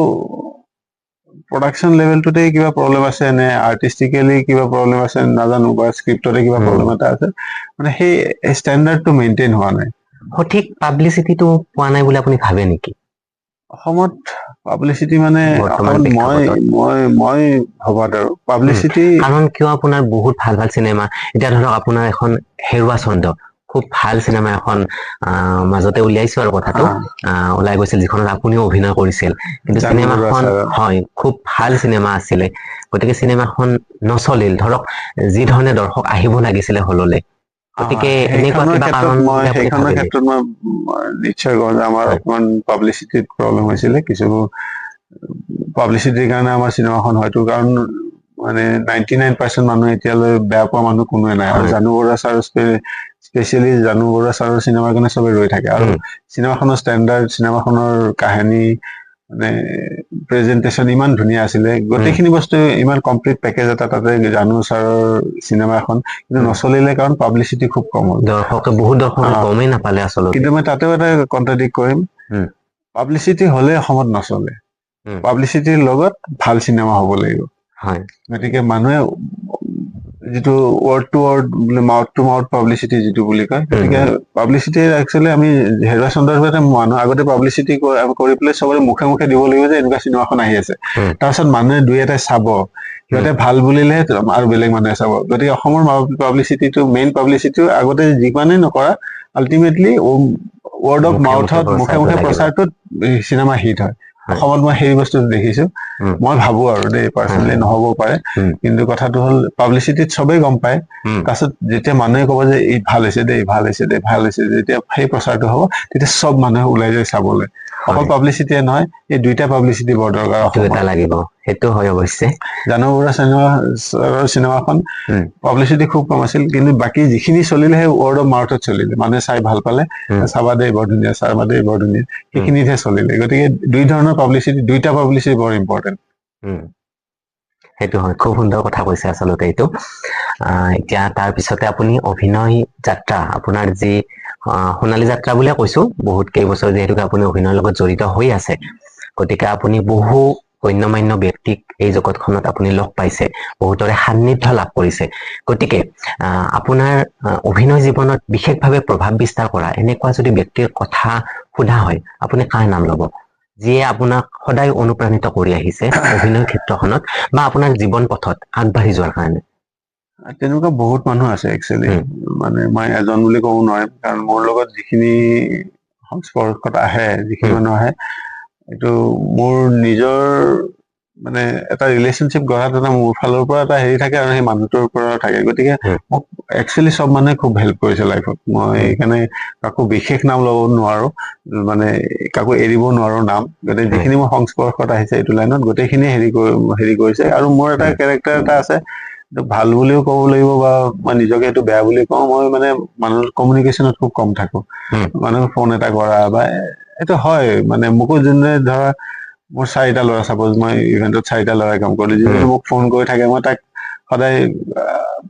প্ৰডাকশ্যন লেভেলটোতে কিবা প্ৰব্লেম আছে, নে আৰ্টিষ্টিকেলি কিবা প্ৰব্লেম আছে নাজানো, বা স্ক্ৰিপ্টতে কিবা প্ৰব্লেম এটা আছে, মানে সেই ষ্টেণ্ডাৰ্ডটো মেইনটেইন হোৱা নাই। সঠিক পাব্লিচিটিটো পোৱা নাই বুলি আপুনি ভাবে নেকি অসমত পাব্লিচিটি মানে বৰ্তমান অসমত মই প্ৰেক্ষাপটত? মই মই ভবাত আৰু পাব্লিচিটি কাৰণ কিয় আপোনাৰ বহুত ভাল ভাল চিনেমা, এতিয়া ধৰক আপোনাৰ এখন হেৰুৱা চন্দ্ৰ খুব ভাল চিনেমা এখন মাজতে উলিয়াইছো আৰু কথাটো ওলাই গৈছিল, যিখনত আপুনিও অভিনয় কৰিছিল, কিন্তু জানু বৰুৱা চিনেমাখন ছাৰৰ হয় খুব ভাল চিনেমা আছিলে, গতিকে চিনেমাখন নচলিল ধৰক, যি ধৰণে দৰ্শক আহিব লাগিছিলে হললে, গতিকে এনেকুৱা সেইখনৰ কিবা কাৰণ ক্ষেত্ৰত মই বুলি আপুনি সেইখনৰ ভাবে নেকি? ক্ষেত্ৰত মই নিশ্চয় কওঁ যে আমাৰ হয় অকমান পাব্লিচিটিত প্ৰব্লেম হৈছিলে, কিছু পাব্লিচিটিৰ কাৰণে আমাৰ চিনেমাখন হয়তো, কাৰণ মানে 99% মানুহ এতিয়ালৈ বেয়া পোৱা মানুহ কোনোৱে নাই, আৰু হয় জানু বৰুৱা ছাৰ স্পেচিয়েলি জানু বৰুৱা ছাৰৰ চিনেমাৰ কাৰণে চবে ৰৈ থাকে, আৰু চিনেমাখনৰ ষ্টেণ্ডাৰ্ড, চিনেমাখনৰ কাহিনী, মানে প্ৰেজেন্টেশন ইমান ধুনীয়া আছিলে, গোটেইখিনি বস্তু ইমান কমপ্লিট পেকেজ এটা তাতে জানু ছাৰৰ চিনেমা এখন, কিন্তু নচলিলে কাৰণ পাব্লিচিটি খুব কম হ'ল। বহুত দৰ্শকে গমেই নাপালে আচলতে। কিন্তু মই তাতেও এটা কণ্ট্ৰাডিক্ট কৰিম, পাব্লিচিটি হলে অসমত নচলে, পাব্লিচিটিৰ লগত ভাল চিনেমা হ'ব লাগিব। হয় গতিকে মানুহে যিটো word to word, mouth to mouth publicity যিটো বুলি কয়, গতিকে পাব্লিচিটি একচুৱেলি আমি হেৰুৱা চন্দ্ৰৰ মানুহ আগতে পাব্লিচিটি কৰি পেলাই চবৰে মুখে মুখে দিব লাগিব যে এনেকুৱা চিনেমাখন আহি আছে, তাৰপিছত মানুহে দুই এটাই চাব, সিহঁতে ভাল বুলিলেহে আৰু বেলেগ মানুহে চাব। গতিকে অসমৰ পাব্লিচিটিটো, মেইন পাব্লিচিটিটো আগতে যিমানেই নকৰা, আল্টিমেটলি ৱৰ্ড অফ মাউথত, মুখে মুখে প্ৰচাৰটোত চিনেমা হিট হয়। অসমত মই সেই বস্তুটো দেখিছো, মই ভাবো আৰু দেই, পাৰ্চনেলি নহ'বও পাৰে, কিন্তু কথাটো হ'ল পাব্লিচিটিত চবেই গম পায়, তাৰপিছত যেতিয়া মানুহে ক'ব যে এই ভাল হৈছে দেই, ভাল হৈছে দেই, ভাল হৈছে, যেতিয়া সেই প্ৰচাৰটো হ'ব, তেতিয়া চব মানুহে ওলাই যায় চাবলৈ। অকল পাব্লিচিটিয়ে নহয়, এই দুইটা পাব্লিচিটি বৰ দৰকাৰ অসমত। লাগিব, সেইটো হয় অৱশ্যে। জানু বৰুৱা চিনেমাখন পাব্লিচিটি খুব কম আছিল, কিন্তু বাকী যিখিনি চলিলে সেই ৱৰ্ড অফ মাউথত চলিলে, মানুহে চাই ভাল পালে, চাবা দেই বৰ ধুনীয়া, চাবা দেই বৰ ধুনীয়া, সেইখিনিতহে চলিলে। গতিকে দুই ধৰণৰ পাব্লিচিটি, দুইটা পাব্লিচিটি বৰ ইম্পৰ্টেণ্ট। সেইটো হয়, খুব সুন্দৰ কথা কৈছে আচলতে এইটো। এতিয়া তাৰ পিছতে আপুনি অভিনয় যাত্ৰা, আপোনাৰ যি সোণালী যাত্ৰা বুলিয়ে কৈছো, বহুত কেইবছৰ যিহেতুকে আপুনি অভিনয়ৰ লগত জড়িত হৈ আছে, গতিকে আপুনি বহু গণ্যমান্য ব্যক্তিক এই জগতখনত আপুনি লগ পাইছে, বহুতৰে সান্নিধ্য লাভ কৰিছে, গতিকে আপোনাৰ অভিনয় জীৱনত বিশেষভাৱে প্ৰভাৱ বিস্তাৰ কৰা এনেকুৱা যদি ব্যক্তিৰ কথা সোধা হয়, আপুনি কাৰ নাম ল'ব, যিয়ে আপোনাক সদায় অনুপ্ৰাণিত কৰি আহিছে অভিনয় ক্ষেত্ৰখনত বা আপোনাৰ জীৱন পথত আগবাঢ়ি যোৱাৰ কাৰণে? তেনেকুৱা বহুত মানুহ আছে একচুৱেলি, মানে মই এজন বুলি ক'ব নোৱাৰিম, কাৰণ মোৰ লগত যিখিনি সংস্পৰ্শত আহে, যিখিনি মানুহ আহে, এইটো মোৰ নিজৰ মানে এটা ৰিলেশ্যনশ্বিপ গঢ়াত এটা মোৰ ফালৰ পৰা এটা হেৰি থাকে, আৰু সেই মানুহটোৰ পৰা থাকে, গতিকে মোক একচুৱেলি চব মানুহে খুব হেল্প কৰিছে লাইফত। মই সেইকাৰণে কাকো বিশেষ নাম ল'ব নোৱাৰো, মানে কাকো এৰিব নোৱাৰো নাম, গতিকে যিখিনি মোৰ সংস্পৰ্শত আহিছে এইটো লাইনত, গোটেইখিনিয়ে হেৰি কৰিছে, আৰু মোৰ এটা কেৰেক্টাৰ এটা আছে, ভাল বুলিও ক'ব লাগিব, বা মই নিজকে এইটো বেয়া বুলি কওঁ, মই মানে মানুহৰ কমিউনিকেশ্যনত খুব কম থাকো। মানুহক ফোন এটা কৰা, বা এইটো হয়, মানে মোকো যোনে ধৰা, মোৰ 4টা ল'ৰা, চাপোজ মই ইভেন্টত 4টা ল'ৰাই কাম কৰিলো, যোনে মোক ফোন কৰি থাকে, মই তাক সদায়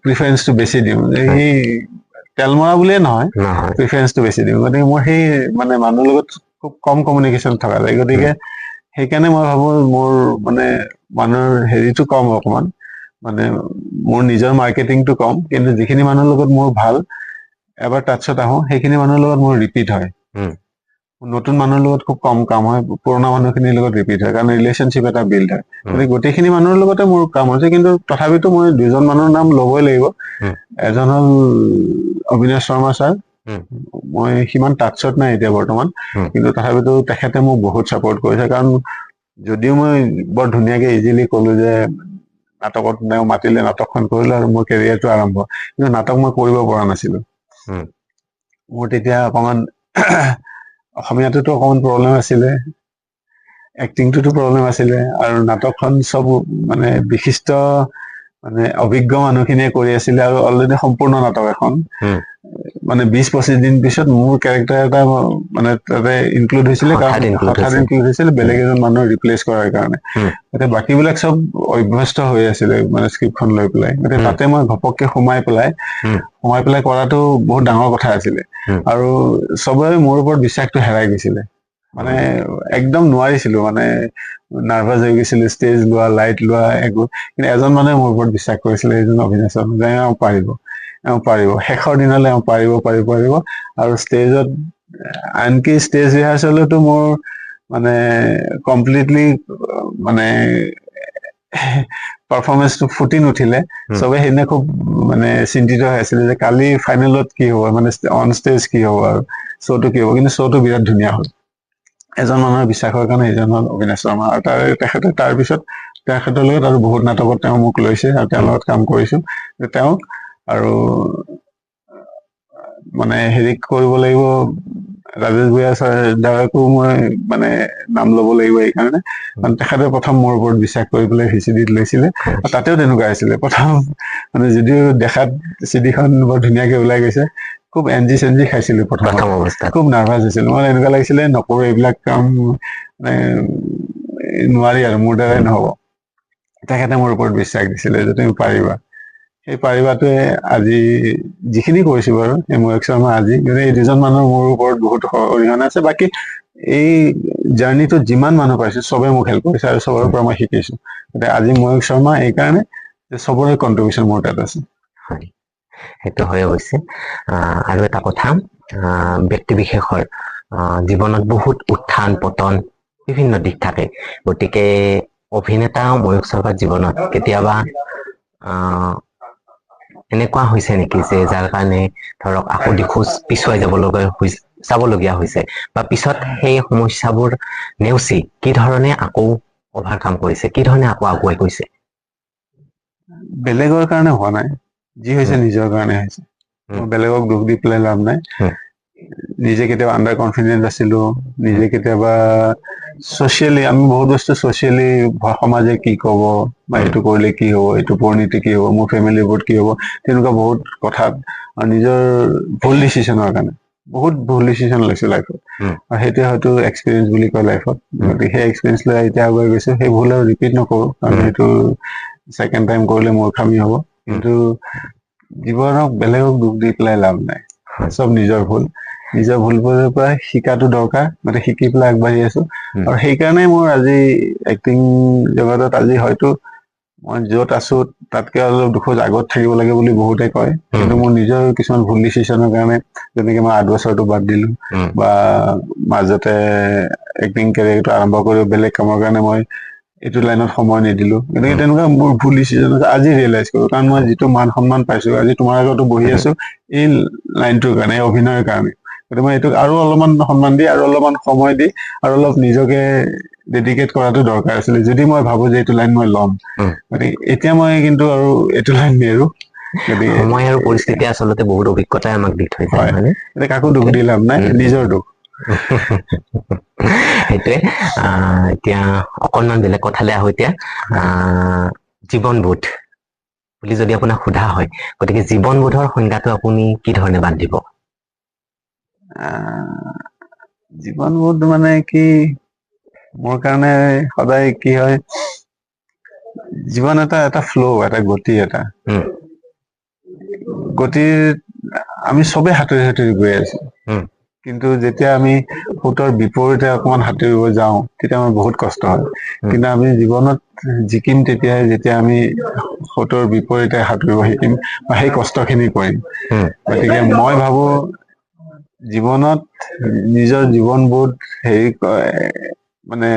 প্ৰিফাৰেঞ্চটো বেছি দিওঁ, সি তেল মৰা বুলিয়ে নহয়, প্ৰিফাৰেঞ্চটো বেছি দিওঁ। গতিকে মোৰ সেই মানে মানুহৰ লগত খুব কম কমিউনিকেশ্যন থকা যায়, গতিকে সেইকাৰণে মই ভাবো মোৰ মানে মানুহৰ হেৰিটো কম অকমান, মানে মোৰ নিজৰ মাৰ্কেটিংটো কম, কিন্তু যিখিনি মানুহৰ লগত মোৰ ভাল, এবাৰ টাচত আহো, সেইখিনি মানুহৰ লগত মোৰ ৰিপিট হয়। নতুন মানুহৰ লগত খুব কম কাম হয়, পুৰণা মানুহখিনিৰ লগত ৰিপিট হয়, কাৰণ ৰিলেশ্যনশ্বিপ এটা বিল্ড হয়। গতিকে গোটেইখিনি মানুহৰ লগতে মোৰ কাম হৈছে, কিন্তু তথাপিতো মই দুজন মানুহৰ নাম ল'বই লাগিব। এজন হ'ল অবিনাশ শৰ্মা ছাৰ, মই সিমান টাচত নাই এতিয়া বৰ্তমান, কিন্তু তথাপিতো তেখেতে মোক বহুত চাপোৰ্ট কৰিছে, কাৰণ যদিও মই বৰ ধুনীয়াকে ইজিলি কলো যে নাটকত মাতিলে, নাটকখন কৰিলো, আৰু মোৰ কেৰিয়াৰটো আৰম্ভ, কিন্তু নাটক মই কৰিব পৰা নাছিলো। মোৰ তেতিয়া অকমান অসমীয়াটোতো অকমান প্ৰব্লেম আছিলে, এক্টিংটোতো প্ৰব্লেম আছিলে, আৰু নাটকখন চব মানে বিশিষ্ট মানে অভিজ্ঞ মানুহখিনিয়ে কৰি আছিলে, আৰু অলৰেডি সম্পূৰ্ণ নাটক এখন, মানে 20-25 দিন পিছত মোৰ কেৰেক্টাৰ এটা মানে তাতে ইনক্লুড হৈছিলে, কাৰণ হঠাৎ ইনক্লুড হৈছিলে, বেলেগ এজন মানুহ ৰিপ্লেচ কৰাৰ কাৰণে। এতিয়া বাকীবিলাক চব অভ্যস্ত হৈ আছিলে, মানে স্ক্ৰিপ্টখন লৈ পেলাই, গতিকে তাতে মই ঘপককে সোমাই পেলাই কৰাটো বহুত ডাঙৰ কথা আছিলে, আৰু চবৰে মোৰ ওপৰত বিশ্বাসটো হেৰাই গৈছিলে, মানে একদম নোৱাৰিছিলো, মানে নাৰ্ভাছ হৈ গৈছিলো, ষ্টেজ লোৱা, লাইট লোৱা, একো, কিন্তু এজন মানুহে মোৰ ওপৰত বিশ্বাস কৰিছিলে, সেইজন অভিনেশ্বৰ, যে পাৰিব, পাৰিব, শেষৰ দিনলৈ পাৰিব, আৰু ষ্টেজত আনকি ষ্টেজ ৰিহাৰ্চেলতো মোৰ মানে কমপ্লিটলি মানে পাৰফৰ্মেন্সটো ফুটি নুঠিলে চবে সেইদিনা খুব মানে চিন্তিত হৈ আছিলে যে কালি ফাইনেলত কি হ'ব মানে অন ষ্টেজ কি হ'ব আৰু শ্ব'টো কি হ'ব কিন্তু শ্ব'টো বিৰাট ধুনীয়া হ'ল এজন মানুহৰ বিশ্বাসৰ কাৰণে এজন হ'ল অবিনাশ শৰ্মা আৰু তেখেতে তাৰপিছত তেখেতৰ লগত আৰু বহুত নাটকত তেওঁ মোক লৈছে আৰু তেওঁৰ লগত কাম কৰিছো তেওঁক আৰু মানে হেৰি কৰিব লাগিব ৰাজেশ ভূঞা ছাৰকো মই মানে নাম ল'ব লাগিব এইকাৰণে কাৰণ তেখেতে প্ৰথম মোৰ ওপৰত বিশ্বাস কৰি পেলাই ভিচিডিত লৈছিলে আৰু তাতেও তেনেকুৱা আছিলে প্ৰথম মানে যদিও দেখাত চিডিখন বৰ ধুনীয়াকে ওলাই গৈছে খুব এনজি চেনজি খাইছিলো প্ৰথম অৱস্থাত খুব নাৰ্ভাছ হৈছিলো মানে এনেকুৱা লাগিছিলে নকৰো এইবিলাক কাম মানে নোৱাৰি আৰু মোৰ দ্বাৰাই নহব তেখেতে মোৰ ওপৰত বিশ্বাস দিছিলে যে তুমি পাৰিবা সেই পাৰিবাটোৱে আজি যিখিনি কৰিছো বাৰু এই ময়ূক শৰ্মা আজি এই দুজন মানুহৰ মোৰ ওপৰত বহুত অৰিহণা আছে বাকী এই জাৰ্ণিটোত যিমান মানুহ পাইছো চবে মোক হেল্প কৰিছে আৰু চবৰ পৰা মই শিকিছো গতিকে আজি ময়ূক শৰ্মা এইকাৰণে যে চবৰে কণ্ট্ৰিবিউশ্যন মোৰ তাত আছে সেইটো হয় অৱশ্যে আৰু এটা কথা ব্যক্তি বিশেষৰ জীৱনত বহুত উত্থান পতন বিভিন্ন দিশ থাকে গতিকে অভিনেতা ময়ূক শৰ্মাৰ জীৱনত কেতিয়াবা এনেকুৱা হৈছে নেকি যে যাৰ কাৰণে ধৰক আকৌ দিখোজ পিছুৱাই যাবলগীয়া হৈছে বা পিছত সেই সমস্যাবোৰ নেওচি কি ধৰণে আকৌ অভাৰকাম কৰিছে কি ধৰণে আকৌ আগুৱাই গৈছে বেলেগৰ কাৰণে হোৱা নাই যি হৈছে নিজৰ কাৰণে হৈছে মই বেলেগক দুখ দি পেলাই লাভ নাই নিজে কেতিয়াবা আণ্ডাৰ কনফিডেন্ট আছিলো নিজে কেতিয়াবা ছচিয়েলি আমি বহুত বস্তু ছচিয়েলি সমাজে কি কব বা এইটো কৰিলে কি হ'ব এইটো পৰিণতি কি হ'ব মোৰ ফেমিলিৰ ওপৰত কি হ'ব তেনেকুৱা বহুত কথাত আৰু নিজৰ ভুল ডিচিশ্যনৰ কাৰণে বহুত ভুল ডিচিশ্যন লৈছো লাইফত আৰু সেইটোৱে হয়তো এক্সপিৰিয়েঞ্চ বুলি কয় লাইফত গতিকে সেই এক্সপিৰিয়েঞ্চ লৈ এতিয়া আগুৱাই গৈছো সেই ভুল আৰু ৰিপিট নকৰো কাৰণ সেইটো ছেকেণ্ড টাইম কৰিলে মূৰ্খামি হ'ব কিন্তু জীৱনক বেলেগক দুখ দি পেলাই লাভ নাই চব নিজৰ ভুলবোৰৰ পৰা শিকাটো দৰকাৰ গতিকে শিকি পেলাই আগবাঢ়ি আছো আৰু সেইকাৰণে মোৰ আজি এক্টিং জগতত আজি হয়তো মই য'ত আছো তাতকে অলপ দুখোজ আগত থাকিব লাগে বুলি বহুতে কয় কিন্তু মোৰ নিজৰ কিছুমান ভুল ডিচিশ্যনৰ কাৰণে যেনেকে মই 8 বছৰটো বাদ দিলো বা মাজতে এক্টিং কেৰিয়াৰটো আৰম্ভ কৰি বেলেগ কামৰ কাৰণে মই এইটো লাইনত সময় নিদিলো গতিকে তেনেকুৱা মোৰ ভুল ডিচিশ্যন আছে আজি ৰিয়েলাইজ কৰো কাৰণ মই যিটো মান সন্মান পাইছো আজি তোমাৰ আগতো বহি আছো এই লাইনটোৰ কাৰণে এই অভিনয়ৰ কাৰণে গতিকে মই এইটোক আৰু অলপমান সন্মান দি আৰু অলপমান সময় দি আৰু অলপ নিজকে ডেডিকেট কৰাটো দৰকাৰ আছিলে যদি মই ভাবো যে এইটো লাইন মই ল'ম গতিকে এতিয়া মই কিন্তু আৰু এইটো লাইন নেৰো গতিকে সময় আৰু পৰিস্থিতি আচলতে বহুত অভিজ্ঞতাই আমাক দি থৈ যায় হয় কাকো দুখ দি লাভ নাই নিজৰ দুখ সেইটোৱে এতিয়া অকণমান বেলেগ কথালৈ আহো এতিয়া জীৱনবোধ বুলি যদি আপোনাক সোধা হয় গতিকে জীৱনবোধৰ সংজ্ঞাটো আপুনি কি ধৰণে বান্ধিব জীৱনবোধ মানে কি মোৰ কাৰণে সদায় কি হয় জীৱন এটা ফ্ল' এটা গতি এটা গতিৰ আমি চবে সাঁতুৰি সাঁতুৰি গৈ আছো কিন্তু যেতিয়া আমি সোঁতৰ বিপৰীতে অকমান সাঁতুৰিব যাওঁ তেতিয়া আমাৰ বহুত কষ্ট হয় কিন্তু আমি জীৱনত জিকিম তেতিয়াই যেতিয়া আমি সোঁতৰ বিপৰীতে সাঁতুৰিব শিকিম বা সেই কষ্টখিনি কৰিম গতিকে মই ভাবো জীৱনত নিজৰ জীৱনবোধ হেৰি মানে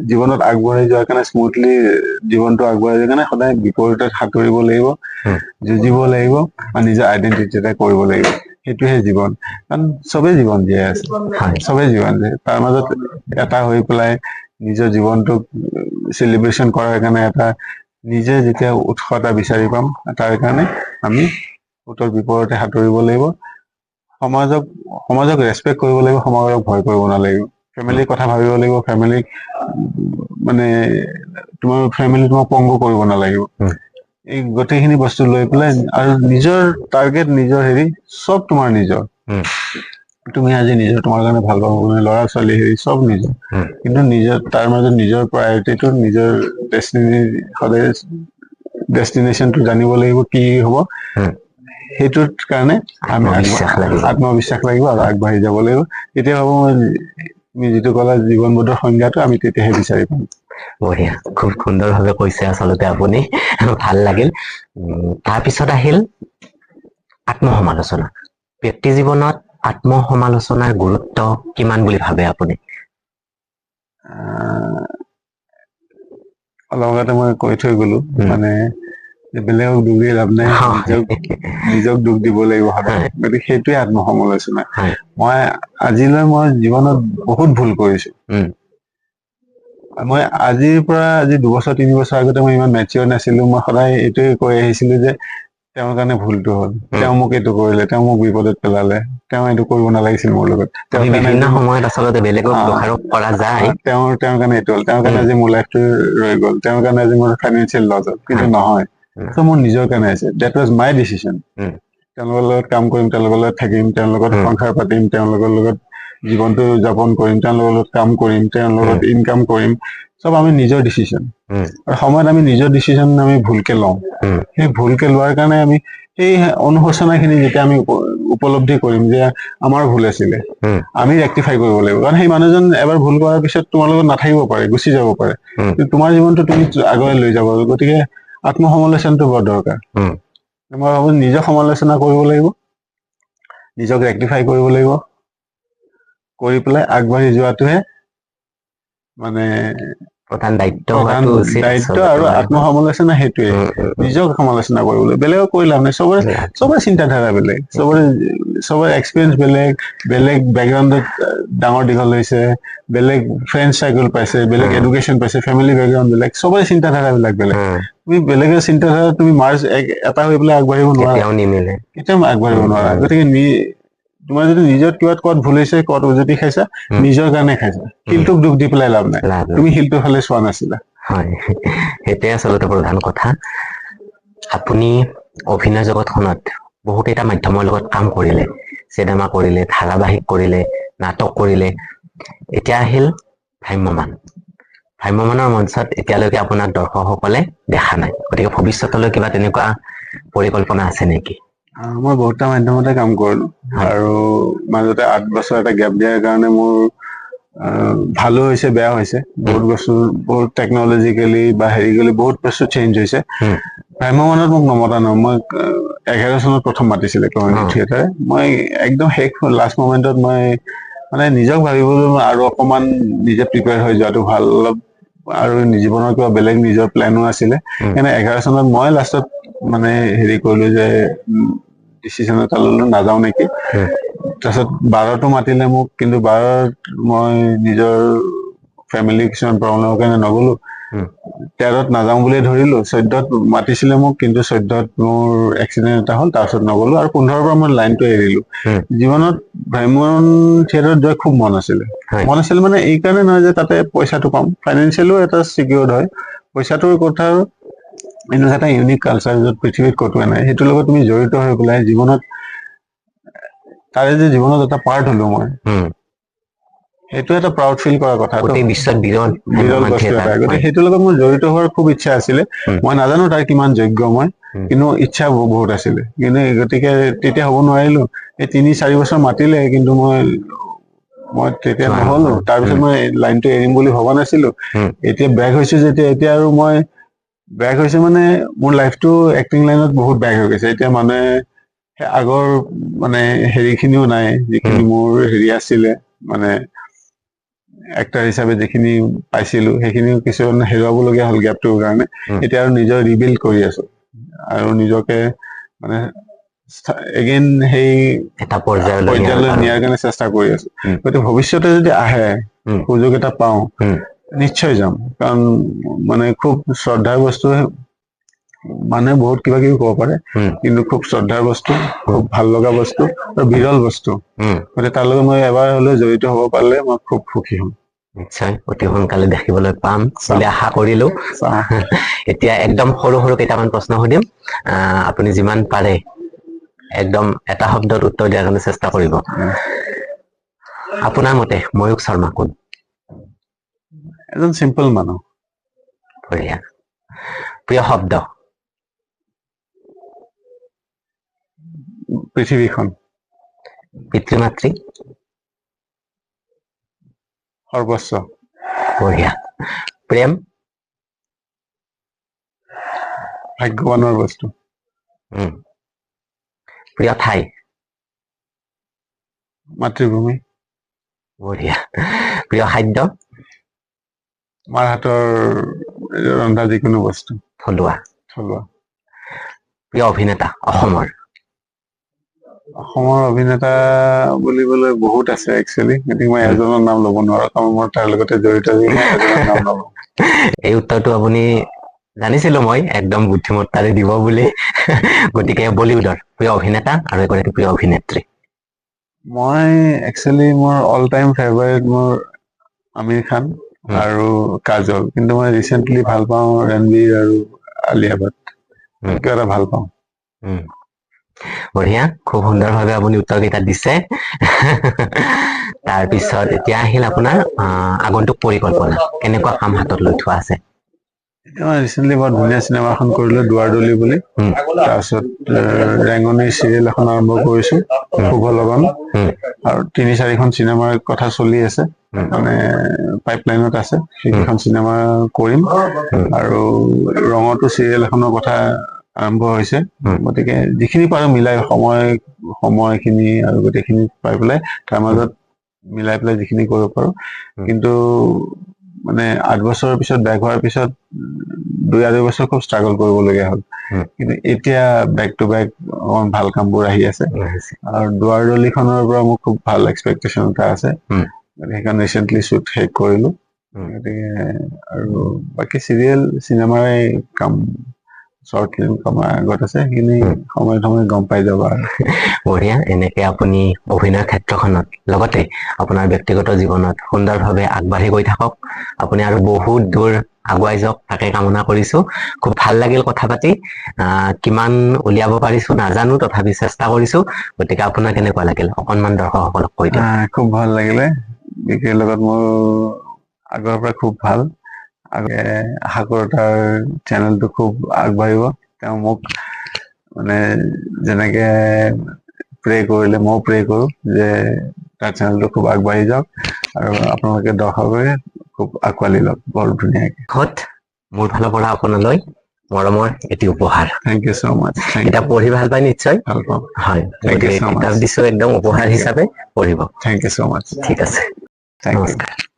জীৱনত আগবাঢ়ি যোৱাৰ কাৰণে স্মুথলি জীৱনটো আগবাঢ়ি যোৱাৰ কাৰণে সদায় বিপৰীতে সাঁতুৰিব লাগিব যুঁজিব লাগিব আৰু নিজৰ আইডেন্টিটি এটা কৰিব লাগিব সেইটোহে জীৱন কাৰণ চবেই জীৱন জীয়াই আছে চবেই জীৱন জীয়াই তাৰ মাজত এটা হৈ পেলাই নিজৰ জীৱনটোক চেলিব্ৰেশ্যন কৰাৰ কাৰণে এটা নিজে যেতিয়া উৎস এটা বিচাৰি পাম তাৰ কাৰণে আমি উত্তৰ বিপৰীতে সাঁতুৰিব লাগিব সমাজক ৰেচপেক্ট কৰিব লাগিব সমাজক ভয় কৰিব নালাগিব ফেমিলিৰ কথা ভাবিব লাগিব ফেমিলিক মানে তোমাৰ ফেমিলি তোমাক পংগু কৰিব নালাগিব এই গোটেইখিনি বস্তু লৈ পেলাই আৰু নিজৰ টাৰ্গেট নিজৰ হেৰি চব তোমাৰ নিজৰ তুমি আজি নিজৰ তোমাৰ কাৰণে ভাল পাব ল'ৰা ছোৱালী হেৰি চব নিজৰ কিন্তু নিজৰ তাৰ মাজত নিজৰ প্ৰায়ৰিটিটো নিজৰ সদায় ডেষ্টিনেশ্যনটো জানিব লাগিব কি হ'ব সেইটোৰ কাৰণে আমি আত্মবিশ্বাস লাগিব আৰু আগবাঢ়ি যাব লাগিব তেতিয়া ভাবো তুমি যিটো ক'লা জীৱনবোধৰ সংজ্ঞাটো আমি তেতিয়াহে বিচাৰি পাম বঢ়িয়া খুব সুন্দৰভাৱে কৈছে আচলতে আপুনি ভাল লাগিল তাৰপিছত আহিল আত্মসমালোচনা ব্যক্তি জীৱনত আত্মসমালোচনাৰ গুৰুত্ব কিমান বুলি ভাবে আপুনি? আহ, অলপ আগতে মই কৈ থৈ গলো উম। মানে যে বেলেগক দুখ দি লাভ নাই, হয়, নিজক দুখ দিব লাগিব সদায়। হয়, গতিকে সেইটোৱে আত্মসমালোচনা। হয়, মই আজিলৈ মই জীৱনত বহুত ভুল কৰিছো। উম, মই আজি 2 বছৰ 3 বছৰ আগতে মই ইমান মেচিয়ৰ নাছিলো। মই সদায় এইটোৱে কৈ আহিছিলো যে তেওঁৰ কাৰণে ভুলটো হ'ল, উম। তেওঁ মোক এইটো কৰিলে, তেওঁ মোক বিপদত পেলালে, তেওঁ এইটো কৰিব নালাগিছিল মোৰ লগত, তেওঁৰ আমি কাৰণে বিভিন্ন আজি সময়ত আচলতে বেলেগক দোষাৰোপ কৰা যায়। তেওঁৰ কাৰণে এইটো হ'ল, তেওঁৰ কাৰণে উম, আজি মোৰ লাইফটো ৰৈ গ'ল, তেওঁৰ কাৰণে আজি মোৰ ফাইনেন্সিয়েল লছ হ'ল। কিন্তু হয়, নহয়, উম, চব মোৰ নিজৰ কাৰণে আছে। That was my decision. Um, তেওঁলোকৰ লগত কাম কৰিম, তেওঁলোকৰ লগত থাকিম, তেওঁৰ লগত উম, সংসাৰ পাতিম, তেওঁলোকৰ লগত জীৱনটো যাপন কৰিম, তেওঁলোকৰ লগত কাম কৰিম, তেওঁৰ লগত উম, ইনকাম কৰিম, চব আমি নিজৰ ডিচিশ্যন। উম, আৰু সময়ত আমি নিজৰ ডিচিশ্যন আমি ভুলকে লওঁ। উম, সেই ভুলকে লোৱাৰ কাৰণে আমি সেই অনুশোচনাখিনি যেতিয়া আমি উপলব্ধি কৰিম যে আমাৰ ভুল আছিলে, উম, আমি ৰেক্টিফাই কৰিব লাগিব। কাৰণ সেই মানুহজন এবাৰ ভুল কৰাৰ পিছত তোমাৰ লগত নাথাকিব পাৰে, গুচি যাব পাৰে, উম, কিন্তু তোমাৰ জীৱনটো তুমি আগুৱাই লৈ যাব। গতিকে আত্মসমালোচনাটো বৰ দৰকাৰ। উম, মই ভাবো নিজক সমালোচনা কৰিব লাগিব, নিজক ৰেক্টিফাই কৰিব লাগিব, কৰি পেলাই আগবাঢ়ি যোৱাটোহে মানে প্ৰধান দায়িত্ব প্ৰধান হোৱাটো উচিত দায়িত্ব। আচলতে আৰু মানুহৰ। আত্মসমালোচনা সেইটোৱে, উম, উম, উম, নিজক সমালোচনা কৰিবলৈ। বেলেগক কৈ লাভ নাই। চবৰে চিন্তাধাৰা বেলেগ, চবৰে এক্সপিৰিয়েঞ্চ বেলেগ, বেলেগ বেকগ্ৰাউণ্ডত ডাঙৰ দীঘল হৈছে, বেলেগ ফ্ৰেণ্ড চাৰ্কেল পাইছে, বেলেগ উম, এডুকেশ্যন পাইছে, ফেমিলি বেকগ্ৰাউণ্ড বেলেগ, চবৰে চিন্তাধাৰাবিলাক বেলেগ। উম, তুমি বেলেগৰ চিন্তাধাৰা তুমি এটা হৈ পেলাই আগবাঢ়িব নোৱাৰা, কেতিয়াও নিমিলে। কেতিয়াও আগবাঢ়িব উম, নোৱাৰা। উম, গতিকে তোমাৰ যদি নিজৰ ক'ত ভুল হৈছে, ক'ত উজুতি খাইছা, উম, নিজৰ কাৰণে খাইছা। উম, শিলটোক দুখ দি পেলাই লাভ নাই, লাভ নাই। তুমি শিলটোৰ ফালে চোৱা নাছিলা। হয়, সেইটোৱে আচলতে প্ৰধান কথা। আপুনি অভিনয় জগতখনত বহুকেইটা মাধ্যমৰ লগত কাম কৰিলে, চিনেমা কৰিলে, ধাৰাবাহিক কৰিলে, নাটক কৰিলে, এতিয়া আহিল ভ্ৰাম্যমান। ভ্ৰাম্যমানৰ মঞ্চত এতিয়ালৈকে আপোনাক দৰ্শকসকলে দেখা নাই। গতিকে ভৱিষ্যতলৈ কিবা তেনেকুৱা পৰিকল্পনা আছে নেকি? মই বহুতটা মাধ্যমতে কাম কৰিলো, হয়, আৰু মাজতে 8 বছৰ এটা গেপ দিয়াৰ কাৰণে মোৰ ভালো হৈছে, বেয়া হৈছে। উম, বহুত বস্তু, বহুত টেকনলজিকেলি বা হেৰিকেলি বহুত বস্তু চেঞ্জ হৈছে। উম, ভ্ৰাম্যমানত মোক নমতা নহয়। মই 11 চনত প্ৰথম মাতিছিলে কমিউনিটি অ', থিয়েটাৰে। মই একদম শেষ লাষ্ট মমেন্টত মই মানে নিজক ভাবিবলৈ আৰু অকমান নিজে প্ৰিপেয়াৰ হৈ যোৱাটো ভাল। অলপ আৰু জীৱনৰ কিবা বেলেগ নিজৰ প্লেনো আছিলে। উম, সেইকাৰণে 11 চনত মই লাষ্টত মানে হেৰি কৰিলো যে ডিচিশ্যন এটা ললো, নাযাও নেকি। উম, তাৰপিছত 12তো মাতিলে মোক, কিন্তু 12ত মই নিজৰ ফেমিলি কিছুমান প্ৰব্লেমৰ কাৰণে নগলো। উম, 13ত নাযাওঁ বুলিয়ে ধৰিলো। 14ত মাতিছিলে মোক, কিন্তু 14ত মোৰ এক্সিডেন্ট এটা হ'ল, তাৰপিছত নগলো। আৰু 15ৰ পৰা মই লাইনটো এৰিলো। উম, জীৱনত ভ্ৰাম্যমান থিয়েটাৰত যোৱাৰ খুব মন আছিলে। হয়, মন আছিল মানে এই কাৰণে নহয় যে তাতে পইচাটো পাম, ফাইনেন্সিয়েলিও এটা চিকিউৰ্ড হয়। পইচাটোৰ কথা আৰু এনেকুৱা এটা ইউনিক কালচাৰ য'ত পৃথিৱীত কতোৱে নাই, সেইটোৰ লগত তুমি জড়িত হৈ পেলাই জীৱনত, তাৰে যে জীৱনত এটা পাৰ্ট হলো মই, উম, সেইটো এটা প্ৰাউড ফিল কৰা কথাটো। গোটেই বিশ্বত বিৰল ভ্ৰাম্যমাণ বস্তু থিয়েটাৰ এটা। গতিকে হয়। সেইটোৰ লগত মোৰ জড়িত হোৱাৰ খুব ইচ্ছা আছিলে। উম, মই নাজানো তাৰ কিমান যোগ্য মই, উম, কিন্তু ইচ্ছা বহুত আছিলে। কিন্তু গতিকে তেতিয়া হ'ব নোৱাৰিলো। এই 3-4 বছৰ মাতিলে, কিন্তু মই তেতিয়া যোৱা নহলো। নহ'ল। তাৰপিছত উম, মই লাইনটো এৰিম বুলি ভবা নাছিলো। উম, এতিয়া বেক হৈছো যেতিয়া, এতিয়া আৰু মই বেক হৈছে মানে মোৰ লাইফটো এক্টিং লাইনত বহুত বেক হৈ গৈছে। এতিয়া মানুহে সেই আগৰ মানে হেৰি খিনিও নাই, উম, যিখিনি মোৰ হেৰি আছিলে, মানে এক্টাৰ হিচাপে যিখিনি পাইছিলো, সেইখিনিও কিছুমান হেৰুৱাবলগীয়া হ'ল গেপটোৰ কাৰণে। উম, এতিয়া আৰু নিজৰ ৰিবিল্ড কৰি আছো, আৰু নিজকে মানে এগেইন সেই এটা পৰ্যায়লৈ পৰ্যায়লৈ কাৰণে। নিয়াৰ কাৰণে চেষ্টা কৰি আছো। উম, গতিকে ভৱিষ্যতে যদি আহে, উম, সুযোগ এটা পাওঁ, উম, নিশ্চয় যাম। কাৰণ মানে খুব শ্ৰদ্ধাৰ বস্তু। মানুহে বহুত কিবা কিবি ক'ব পাৰে, উম, কিন্তু খুব শ্ৰদ্ধাৰ বস্তু, উম, খুব ভাল লগা বস্তু, আৰু বিৰল বস্তু। উম, গতিকে তাৰ লগত মই এবাৰ হলেও জড়িত হব পাৰিলে মই খুব সুখী হম। নিশ্চয় অতি সোনকালে দেখিবলৈ পাম বুলি চাম আশা কৰিলো। চাম এতিয়া একদম সৰু সৰু কেইটামান প্ৰশ্ন সুধিম, আপুনি যিমান পাৰে একদম এটা শব্দত উত্তৰ দিয়াৰ কাৰণে চেষ্টা কৰিব। আপোনাৰ মতে ময়ূক শৰ্মা কোন? এজন চিম্পল মানুহ। বঢ়িয়া। প্ৰিয় শব্দ? পৃথিৱীখন। পিতৃ মাতৃ? সৰ্বস্ব। বঢ়িয়া। প্ৰেম? ভাগ্যৱানৰ বস্তু। উম। প্ৰিয় ঠাই? মাতৃভূমি। বঢ়িয়া। প্ৰিয় খাদ্য? মাৰ হাতৰ ৰন্ধা যিকোনো বস্তু থলুৱা। থলুৱা। প্ৰিয় অভিনেতা অসমৰ? অসমৰ অভিনেতা বুলিবলৈ বহুত আছে একচুৱেলি, গতিকে মই এজনৰ নাম ল'ব নোৱাৰো, কাৰণ মই তাৰ লগতে জড়িত যে মই এজনৰ নাম নলওঁ। এই উত্তৰটো আপুনি জানিছিলো মই একদম বুদ্ধিমত্তাৰে দিব বুলি। গতিকে বলিউডৰ প্ৰিয় অভিনেতা আৰু এগৰাকী প্ৰিয় অভিনেত্ৰী? মই একচুৱেলি মোৰ অল টাইম ফেভাৰিট মোৰ আমিৰ খান আৰু কাজল, কিন্তু মই ৰিচেন্টলি ভাল পাওঁ ৰণবীৰ আৰু আলিয়া ভাট। কিবা এটা ভাল পাওঁ। বঢ়িয়া, খুব সুন্দৰভাৱে আপুনি উত্তৰকেইটা দিছে। তাৰপিছত এতিয়া আহিল আপোনাৰ আগন্তুক পৰিকল্পনা, কেনেকুৱা কাম হাতত লৈ থোৱা আছে? মই ৰিচেন্টলি বৰ ধুনীয়া চিনেমা এখন কৰিলো, দুৱাৰদলি বুলি। তাৰপিছত ৰেঙনিৰ চিৰিয়েল এখন আৰম্ভ কৰিছো, শুভ লগন। আৰু 3-4খন চিনেমাৰ কথা চলি আছে, মানে পাইপলাইনত আছে। সেইকেইখন চিনেমা কৰিম। আৰু ৰঙতো চিৰিয়েল এখনৰ কথা আৰম্ভ হৈছে। গতিকে যিখিনি পাৰো মিলাই সময়খিনি আৰু গোটেইখিনি পাই পেলাই তাৰ মাজত মিলাই পেলাই যিখিনি কৰিব পাৰো। কিন্তু মানে 8 বছৰৰ পিছত বেক হোৱাৰ পিছত 2-2.5 বছৰ খুব ষ্ট্ৰাগল কৰিবলগীয়া হ'ল। কিন্তু এতিয়া বেক টু বেক ভাল কামবোৰ আহি আছে। আৰু দুৱাৰদলিখনৰ পৰা মোৰ খুব ভাল এক্সপেক্টেশ্যন এটা আছে। সেইখন ৰিচেন্টলি শ্বুট শেষ কৰিলো। গতিকে আৰু বাকী চিৰিয়েল চিনেমাৰে কাম, শ্বৰ্ট ফিল্ম কামৰ আগত আছে, সেইখিনি সময়ে সময়ে গম পাই যাবা আৰু। বঢ়িয়া। এনেকে আপুনি অভিনয় ক্ষেত্ৰখনত লগতে আপোনাৰ ব্যক্তিগত জীৱনত সুন্দৰভাৱে আগবাঢ়ি গৈ থাকক। আপুনি আৰু বহুত দূৰ আগুৱাই যাওক, তাকে কামনা কৰিছো। খুব ভাল লাগিল কথা পাতি। কিমান উলিয়াব পাৰিছো নাজানো, তথাপি চেষ্টা কৰিছো। গতিকে আপোনাৰ কেনেকুৱা লাগিল অকনমান দৰ্শকসকলক কৈ দিয়ক। খুব ভাল লাগিলে। বিকিৰ লগত মোৰ আগৰ পৰা খুব ভাল। আশা কৰো তাৰ চেনেলটো খুব আগবাঢ়িব। তেওঁ মোক মানে যেনেকে প্ৰে কৰিলে মইও প্ৰে কৰো যে তাৰ চেনেলটো খুব আগবাঢ়ি যাওক আৰু আপোনালোকে দৰ্শকে খুব আঁকোৱালি লওক বৰ ধুনীয়াকে। মোৰ ফালৰ পৰা আপোনালৈ মৰমৰ এটি উপহাৰ। থেংক ইউ ছ মাচ। কিতাপ পঢ়ি ভাল পাই নিশ্চয়? ভাল পাওঁ। হয়, থেংক ইউ গতিকে ছ মাচ। কিতাপ দিছো একদম উপহাৰ হিচাপে পঢ়িব। থেংক ইউ ছ মাচ। ঠিক আছে, থেংক ইউ। নমস্কাৰ।